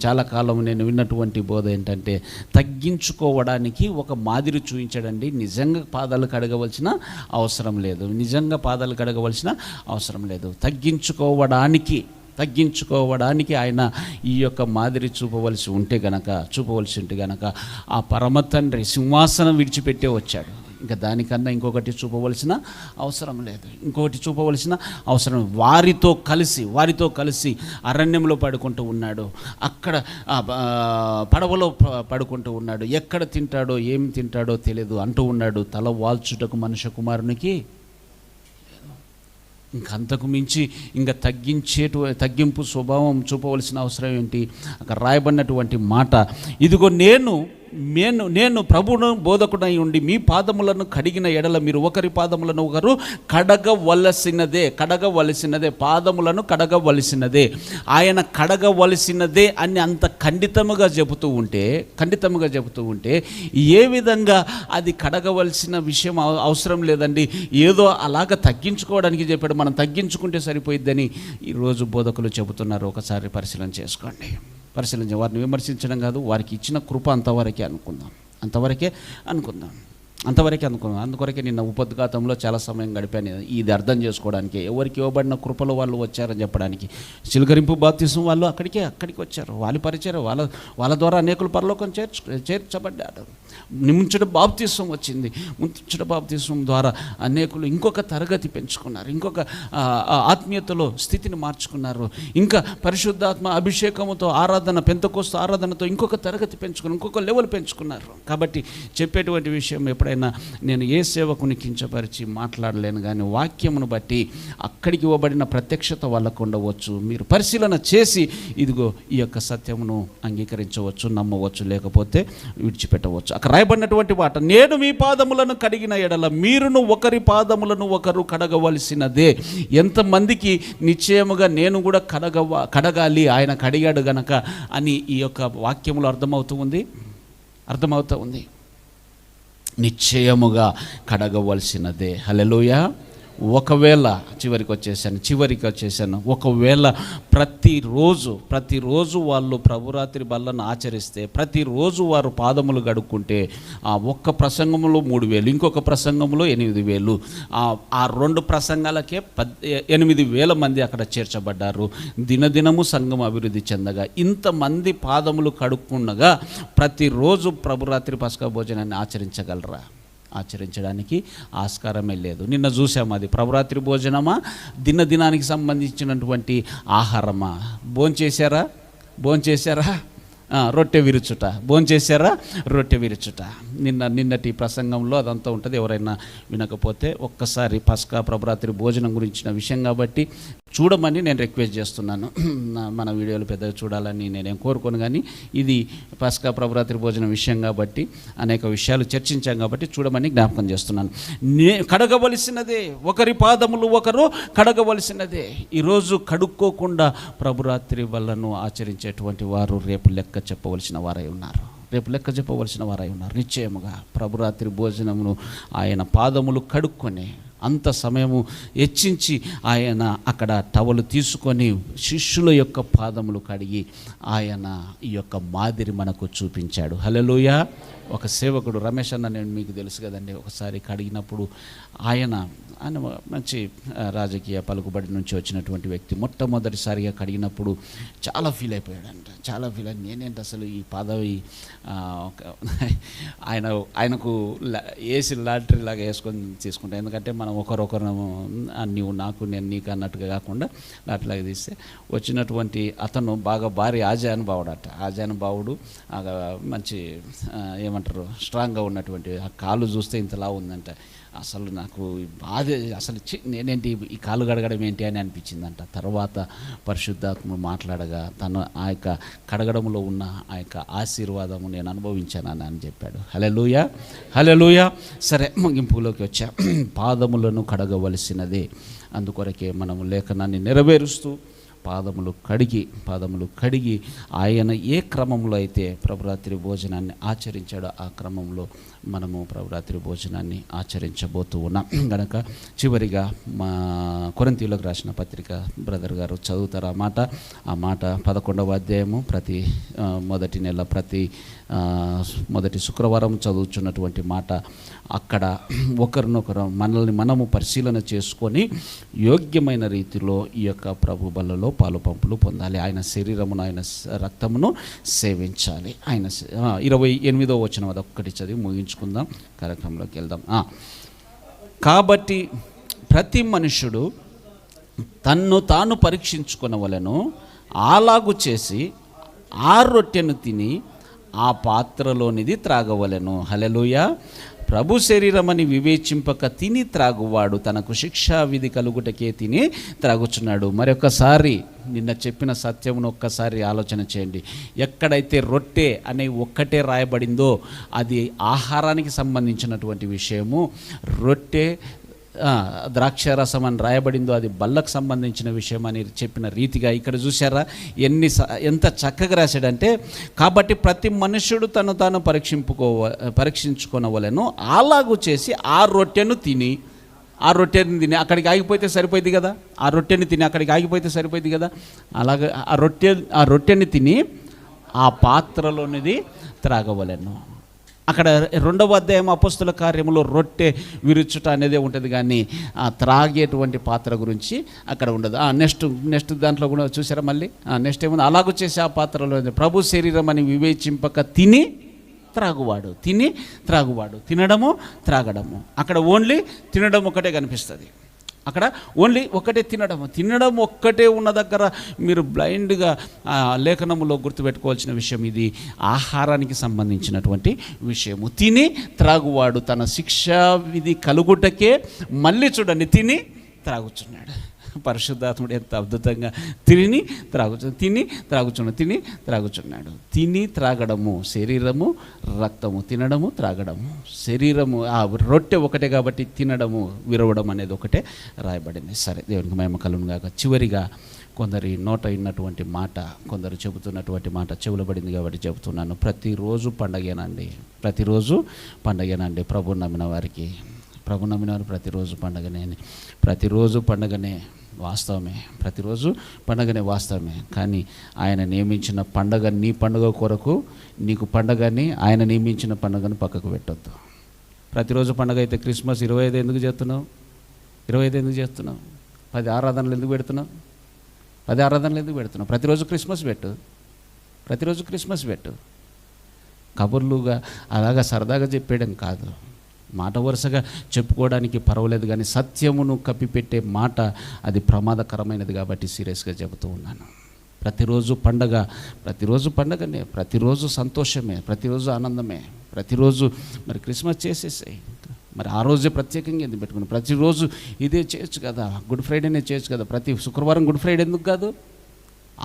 చాలా కాలం నేను విన్నటువంటి బోధ ఏంటంటే తగ్గించుకోవడానికి ఒక మాదిరి చూపించాడండి. నిజంగా పాదాలు కడగవలసిన అవసరం లేదు. తగ్గించుకోవడానికి ఆయన ఈ యొక్క మాదిరి చూపవలసి ఉంటే గనక ఆ పరమ తండ్రి సింహాసనం విడిచిపెట్టే వచ్చాడు. ఇంకా దానికన్నా ఇంకొకటి చూపవలసిన అవసరం వారితో కలిసి అరణ్యంలో పడుకుంటూ ఉన్నాడు. అక్కడ పడవలో పడుకుంటూ ఉన్నాడు. ఎక్కడ తింటాడో ఏం తింటాడో తెలియదు అంటూ ఉన్నాడు. తల వాల్చుటకు మనుష్య కుమారునికి ఇంకంతకు మించి ఇంకా తగ్గింపు స్వభావం చూపవలసిన అవసరం ఏంటి? అక్కడ రాయబడినటువంటి మాట, ఇదిగో నేను నేను ప్రభువును బోధకుడై ఉండి మీ పాదములను కడిగిన ఎడల మీరు ఒకరి పాదములను ఒకరు కడగవలసినదే, పాదములను కడగవలసినదే, ఆయన కడగవలసినదే అని అంత ఖండితముగా చెబుతూ ఉంటే ఏ విధంగా అది కడగవలసిన విషయం అవసరం లేదండి, ఏదో అలాగ తగ్గించుకోవడానికి చెప్పాడు, మనం తగ్గించుకుంటే సరిపోయిద్దని ఈరోజు బోధకులు చెబుతున్నారు. ఒకసారి పరిశీలన చేసుకోండి. వారిని విమర్శించడం కాదు, వారికి ఇచ్చిన కృప అంతవరకే అనుకుందాం. అందుకొరకే నిన్న ఉపద్ఘాతంలో చాలా సమయం గడిపాను ఇది అర్థం చేసుకోవడానికి. ఎవరికి ఇవ్వబడిన కృపలో వాళ్ళు వచ్చారని చెప్పడానికి. చిలకరింపు బాప్తిసం వాళ్ళు అక్కడికి వచ్చారు, వాళ్ళు పరిచారు, వాళ్ళ ద్వారా అనేకులు పరలోకం చేర్చబడ్డారు. ముంచట బాప్తిసం వచ్చింది, ముంచట బాప్తిసం ద్వారా అనేకులు ఇంకొక తరగతి పెంచుకున్నారు, ఇంకొక ఆత్మీయతలో స్థితిని మార్చుకున్నారు, ఇంకా పరిశుద్ధాత్మ అభిషేకముతో పెంతెకోస్తు ఆరాధనతో ఇంకొక తరగతి పెంచుకున్నారు, ఇంకొక లెవెల్ పెంచుకున్నారు. కాబట్టి చెప్పేటువంటి విషయం ఎప్పుడైనా నేను ఏ సేవకుని కించపరిచి మాట్లాడలేను, కానీ వాక్యమును బట్టి అక్కడికి ఇవ్వబడిన ప్రత్యక్షత వాళ్ళకు ఉండవచ్చు. మీరు పరిశీలన చేసి ఇదిగో ఈ యొక్క సత్యమును అంగీకరించవచ్చు, నమ్మవచ్చు, లేకపోతే విడిచిపెట్టవచ్చు. అక్కడ రాయబడినటువంటి మాట, నేను మీ పాదములను కడిగిన ఎడల మీరును ఒకరి పాదములను ఒకరు కడగవలసినదే. ఎంతమందికి నిశ్చయముగా నేను కూడా కడగాలి, ఆయన కడిగాడు గనక అని ఈ యొక్క వాక్యములు అర్థమవుతూ ఉంది. నిశ్చయముగా కడగవలసినదే. హల్లెలూయా. ఒకవేళ చివరికి వచ్చేసాను. ఒకవేళ ప్రతిరోజు వాళ్ళు ప్రభురాత్రి బల్లను ఆచరిస్తే, ప్రతిరోజు వారు పాదములు గడుక్కుంటే ఆ ఒక్క ప్రసంగంలో 3,000, ఇంకొక ప్రసంగంలో 8,000, ఆ 2 ప్రసంగాలకే 8,000 మంది అక్కడ చేర్చబడ్డారు. దినదినము సంఘం అభివృద్ధి చెందగా ఇంతమంది పాదములు కడుక్కుండగా ప్రతిరోజు ప్రభురాత్రి పస్కా భోజనాన్ని ఆచరించడానికి ఆస్కారమే లేదు. నిన్న చూసాము, అది ప్రభురాత్రి భోజనమా, దినానికి సంబంధించినటువంటి ఆహారమా? భోంచేశారా? రొట్టె విరుచుట. భోంచేశారా? రొట్టె విరుచుట. నిన్నటి ప్రసంగంలో అదంతా ఉంటుంది. ఎవరైనా వినకపోతే ఒక్కసారి పస్కా ప్రభురాత్రి భోజనం గురించిన విషయం కాబట్టి చూడమని నేను రిక్వెస్ట్ చేస్తున్నాను. మన వీడియోలు పెద్దగా చూడాలని నేనేం కోరుకోను, కానీ ఇది పస్కా ప్రభురాత్రి భోజనం విషయం కాబట్టి అనేక విషయాలు చర్చించాం కాబట్టి చూడమని జ్ఞాపకం చేస్తున్నాను. కడగవలసినదే, ఒకరి పాదములు ఒకరు కడగవలసినదే. ఈరోజు కడుక్కోకుండా ప్రభురాత్రి వల్లను ఆచరించేటువంటి వారు రేపు లెక్క చెప్పవలసిన వారై ఉన్నారు. నిశ్చయముగా ప్రభురాత్రి భోజనమును ఆయన పాదములు కడుక్కొని అంత సమయము హెచ్చించి ఆయన అక్కడ టవలు తీసుకొని శిష్యుల యొక్క పాదములు కడిగి ఆయన ఈ యొక్క మాదిరి మనకు చూపించాడు. హల్లెలూయా. ఒక సేవకుడు రమేష్ అన్న, నేను మీకు తెలుసు కదండి, ఒకసారి కడిగినప్పుడు ఆయన మంచి రాజకీయ పలుకుబడి నుంచి వచ్చినటువంటి వ్యక్తి మొట్టమొదటిసారిగా కడిగినప్పుడు చాలా ఫీల్ అయిపోయాడంట. నేనేంటి అసలు ఈ పదవి ఆయనకు ఏసీ లాటరీ లాగా వేసుకొని తీసుకుంటాను. ఎందుకంటే మనం ఒకరొకరు నీవు నాకు నేను నీకు అన్నట్టుగా కాకుండా లాటరీలాగా తీస్తే వచ్చినటువంటి అతను బాగా భారీ ఆజానుభావుడు, మంచి ఏమంటారు స్ట్రాంగ్గా ఉన్నటువంటి, ఆ కాలు చూస్తే ఇంతలా ఉందంట. అసలు నాకు బాధ, అసలు నేనేంటి ఈ కాలు కడగడం ఏంటి అని అనిపించిందంట. తర్వాత పరిశుద్ధాత్మ మాట్లాడగా తను ఆ యొక్క కడగడంలో ఉన్న ఆ యొక్క ఆశీర్వాదము నేను అనుభవించానని అని చెప్పాడు. హల్లెలూయా. సరే, ముగింపులోకి వచ్చా. పాదములను కడగవలసినదే. అందుకొరకే మనము లేఖనాన్ని నెరవేరుస్తూ పాదములు కడిగి ఆయన ఏ క్రమంలో అయితే ప్రభురాత్రి భోజనాన్ని ఆచరించాడో ఆ క్రమంలో మనము ప్రభురాత్రి భోజనాన్ని ఆచరించబోతూ ఉన్నాం గనక చివరిగా మా కొరింథీయులకు రాసిన పత్రిక బ్రదర్ గారు చదువుతారు ఆ మాట 11వ అధ్యాయము ప్రతి మొదటి నెల ప్రతి మొదటి శుక్రవారం చదువుతున్నటువంటి మాట. అక్కడ ఒకరినొకరు మనము పరిశీలన చేసుకొని యోగ్యమైన రీతిలో ఈ యొక్క ప్రభు బలలో పాలు పంపులు పొందాలి. ఆయన శరీరమును ఆయన రక్తమును సేవించాలి. ఆయన 28వ వచనం అదొక్కటి చదివి ముగించుకుందాం, కార్యక్రమంలోకి వెళ్దాం. కాబట్టి ప్రతి మనుషుడు తన్ను తాను పరీక్షించుకొనవలెను, అలాగు చేసి ఆ రొట్టెను తిని ఆ పాత్రలోనిది త్రాగవలెను. హల్లెలూయా. ప్రభు శరీరమని వివేచింపక తిని త్రాగువాడు తనకు శిక్షా విధి కలుగుటకే తిని త్రాగుచున్నాడు. మరొకసారి నిన్న చెప్పిన సత్యమును ఒక్కసారి ఆలోచన చేయండి. ఎక్కడైతే రొట్టె అనే ఒక్కటే రాయబడిందో అది ఆహారానికి సంబంధించినటువంటి విషయము. రొట్టె ద్రాక్షారసం అని రాయబడిందో అది బల్లకు సంబంధించిన విషయం అని చెప్పిన రీతిగా ఇక్కడ చూసారా ఎంత చక్కగా రాశాడంటే, కాబట్టి ప్రతి మనుష్యుడు తను తాను పరీక్షించుకోవలెను, అలాగూ చేసి ఆ రొట్టెని తిని అక్కడికి ఆగిపోతే సరిపోయింది కదా, ఆ రొట్టెని తిని అక్కడికి ఆగిపోతే సరిపోయింది కదా, అలాగే ఆ రొట్టెని తిని ఆ పాత్రలోనిది త్రాగవలెను. అక్కడ 2వ అధ్యాయం అపోస్తుల కార్యములో రొట్టె విరుచుట అనేది ఉంటుంది, కానీ ఆ త్రాగేటువంటి పాత్ర గురించి అక్కడ ఉండదు. నెక్స్ట్ దాంట్లో కూడా చూసారా మళ్ళీ నెక్స్ట్ ఏముంది, అలాగూ చేసి ఆ పాత్రలో ప్రభు శరీరం అని వివేచింపక తిని త్రాగువాడు, తినడము త్రాగడము. అక్కడ ఓన్లీ తినడం ఒకటే కనిపిస్తుంది. అక్కడ ఓన్లీ ఒకటే తినడం ఒక్కటే ఉన్న దగ్గర మీరు బ్లైండ్గా లేఖనములో గుర్తుపెట్టుకోవాల్సిన విషయం ఇది ఆహారానికి సంబంధించినటువంటి విషయము. తిని త్రాగువాడు తన శిక్షా విధి కలుగుటకే మళ్ళీ చూడండి తిని త్రాగుచున్నాడు. పరిశుద్ధాత్ముడు ఎంత అద్భుతంగా తిని త్రాగుచున్నాడు. తిని త్రాగడము శరీరము రక్తము, తినడము త్రాగడము శరీరము. ఆ రొట్టె ఒకటే కాబట్టి తినడము విరవడం అనేది ఒకటే రాయబడింది. సరే, దేవునికి మహిమ కలుగును గాక. చివరిగా కొందరి నోట విన్నటువంటి మాట, కొందరు చెబుతున్నటువంటి మాట చెవులబడింది కాబట్టి చెబుతున్నాను. ప్రతిరోజు పండగేనండి ప్రభు నమ్మిన వారికి. ప్రతిరోజు పండగనే వాస్తవమే, కానీ ఆయన నియమించిన పండగ నీ పండుగ కొరకు నీకు పండగని, ఆయన నియమించిన పండుగను పక్కకు పెట్టొద్దు. ప్రతిరోజు పండగ అయితే క్రిస్మస్ 25 ఎందుకు చేస్తున్నావు? 10 ఆరాధనలు ఎందుకు పెడుతున్నావు? ప్రతిరోజు క్రిస్మస్ పెట్టు. కబుర్లుగా అలాగా సరదాగా చెప్పేయడం కాదు, మాట వరుసగా చెప్పుకోవడానికి పర్వాలేదు, కానీ సత్యమును కప్పిపెట్టే మాట అది ప్రమాదకరమైనది కాబట్టి సీరియస్గా చెబుతూ ఉన్నాను. ప్రతిరోజు పండగనే, ప్రతిరోజు సంతోషమే, ప్రతిరోజు ఆనందమే. ప్రతిరోజు మరి క్రిస్మస్ చేసేసాయి, మరి ఆ రోజే ప్రత్యేకంగా ఎందుకు పెట్టుకుని ప్రతిరోజు ఇదే చేయొచ్చు కదా, గుడ్ ఫ్రైడేనే చేయొచ్చు కదా. ప్రతి శుక్రవారం గుడ్ ఫ్రైడే ఎందుకు కాదు?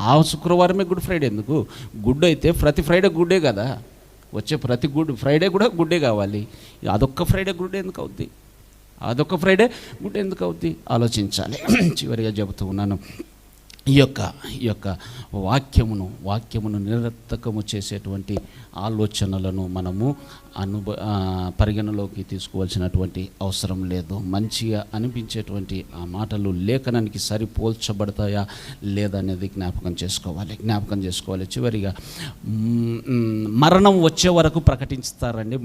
ఆ శుక్రవారమే గుడ్ ఫ్రైడే ఎందుకు? గుడ్ అయితే ప్రతి ఫ్రైడే గుడ్డే కదా, వచ్చే ప్రతి గుడ్ ఫ్రైడే కూడా గుడ్డే కావాలి. అదొక్క ఫ్రైడే గుడ్ ఎందుకు అవుద్ది? ఆలోచించాలి. చివరిగా చెబుతూ ఉన్నాను, ఈ యొక్క వాక్యమును నిరర్థకము చేసేటువంటి ఆలోచనలను మనము పరిగణలోకి తీసుకోవాల్సినటువంటి అవసరం లేదు. మంచిగా అనిపించేటువంటి ఆ మాటలు లేఖనానికి సరిపోల్చబడతాయా లేదా అనేది జ్ఞాపకం చేసుకోవాలి. చివరిగా మరణం వచ్చే వరకు ప్రకటిస్తారండి.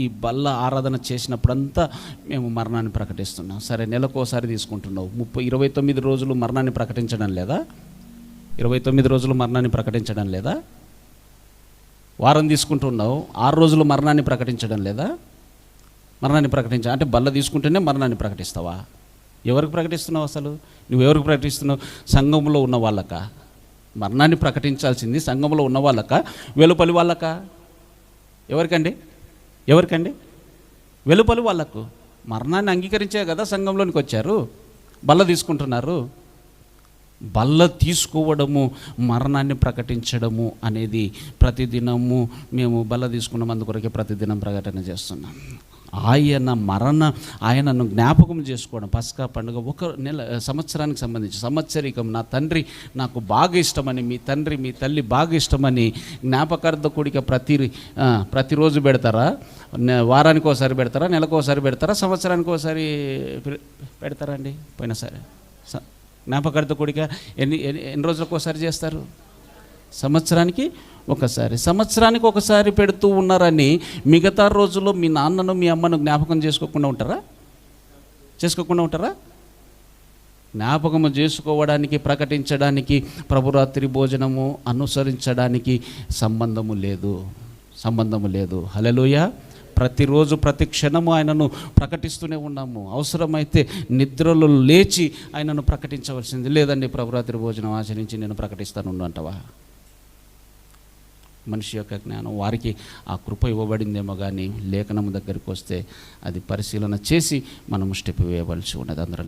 ఈ బల్ల ఆరాధన చేసినప్పుడంతా మేము మరణాన్ని ప్రకటిస్తున్నాం. సరే, నెలకోసారి తీసుకుంటున్నావు, 29 రోజులు మరణాన్ని ప్రకటించడం లేదా? 29 రోజులు మరణాన్ని ప్రకటించడం లేదా? వారం తీసుకుంటున్నావు, 6 రోజులు మరణాన్ని ప్రకటించడం లేదా? అంటే బల్ల తీసుకుంటేనే మరణాన్ని ప్రకటిస్తావా? ఎవరికి ప్రకటిస్తున్నావు అసలు? నువ్వెవరికి ప్రకటిస్తున్నావు? సంఘంలో ఉన్న వాళ్ళకా? మరణాన్ని ప్రకటించాల్సింది సంఘంలో ఉన్న వాళ్ళకా, వెలుపలి వాళ్ళకా? ఎవరికండి? వెలుపలి వాళ్ళకు. మరణాన్ని అంగీకరించే కదా సంఘంలోనికి వచ్చారు. బల్ల తీసుకుంటున్నారు. బల్ల తీసుకోవడము, మరణాన్ని ప్రకటించడము అనేది ప్రతిదినము మేము బల్ల తీసుకున్నాం, అందుకొరకే ప్రతిదినం ప్రకటన చేస్తున్నాం. ఆయనను జ్ఞాపకం చేసుకోవడం. పస్కా పండుగ ఒక సంవత్సరానికి సంబంధించి సంవత్సరికం. నా తండ్రి నాకు బాగా ఇష్టమని, మీ తల్లి బాగా ఇష్టమని జ్ఞాపకార్థకుడిగా ప్రతిరోజు పెడతారా? వారానికి ఒకసారి పెడతారా? నెలకు ఒకసారి పెడతారా? సంవత్సరానికి ఒకసారి పెడతారా అండి? పోయినసారి జ్ఞాపకార్థకుడిగా ఎన్ని రోజులకు ఒకసారి చేస్తారు? సంవత్సరానికి ఒకసారి పెడుతూ ఉన్నారని మిగతా రోజుల్లో మీ నాన్నను మీ అమ్మను జ్ఞాపకం చేసుకోకుండా ఉంటారా? జ్ఞాపకము చేసుకోవడానికి, ప్రకటించడానికి, ప్రభురాత్రి భోజనము అనుసరించడానికి సంబంధము లేదు. హల్లెలూయా. ప్రతిరోజు ప్రతి క్షణము ఆయనను ప్రకటిస్తూనే ఉన్నాము. అవసరమైతే నిద్రలో లేచి ఆయనను ప్రకటించవలసింది. లేదండి ప్రభురాత్రి భోజనం ఆచరించి నేను ప్రకటిస్తాను అంటవా? మనిషి యొక్క జ్ఞానం, వారికి ఆ కృప ఇవ్వబడిందేమో, కానీ లేఖనము దగ్గరికి వస్తే అది పరిశీలన చేసి మనము స్టెప్ వేయవలసి ఉన్నది. అందరం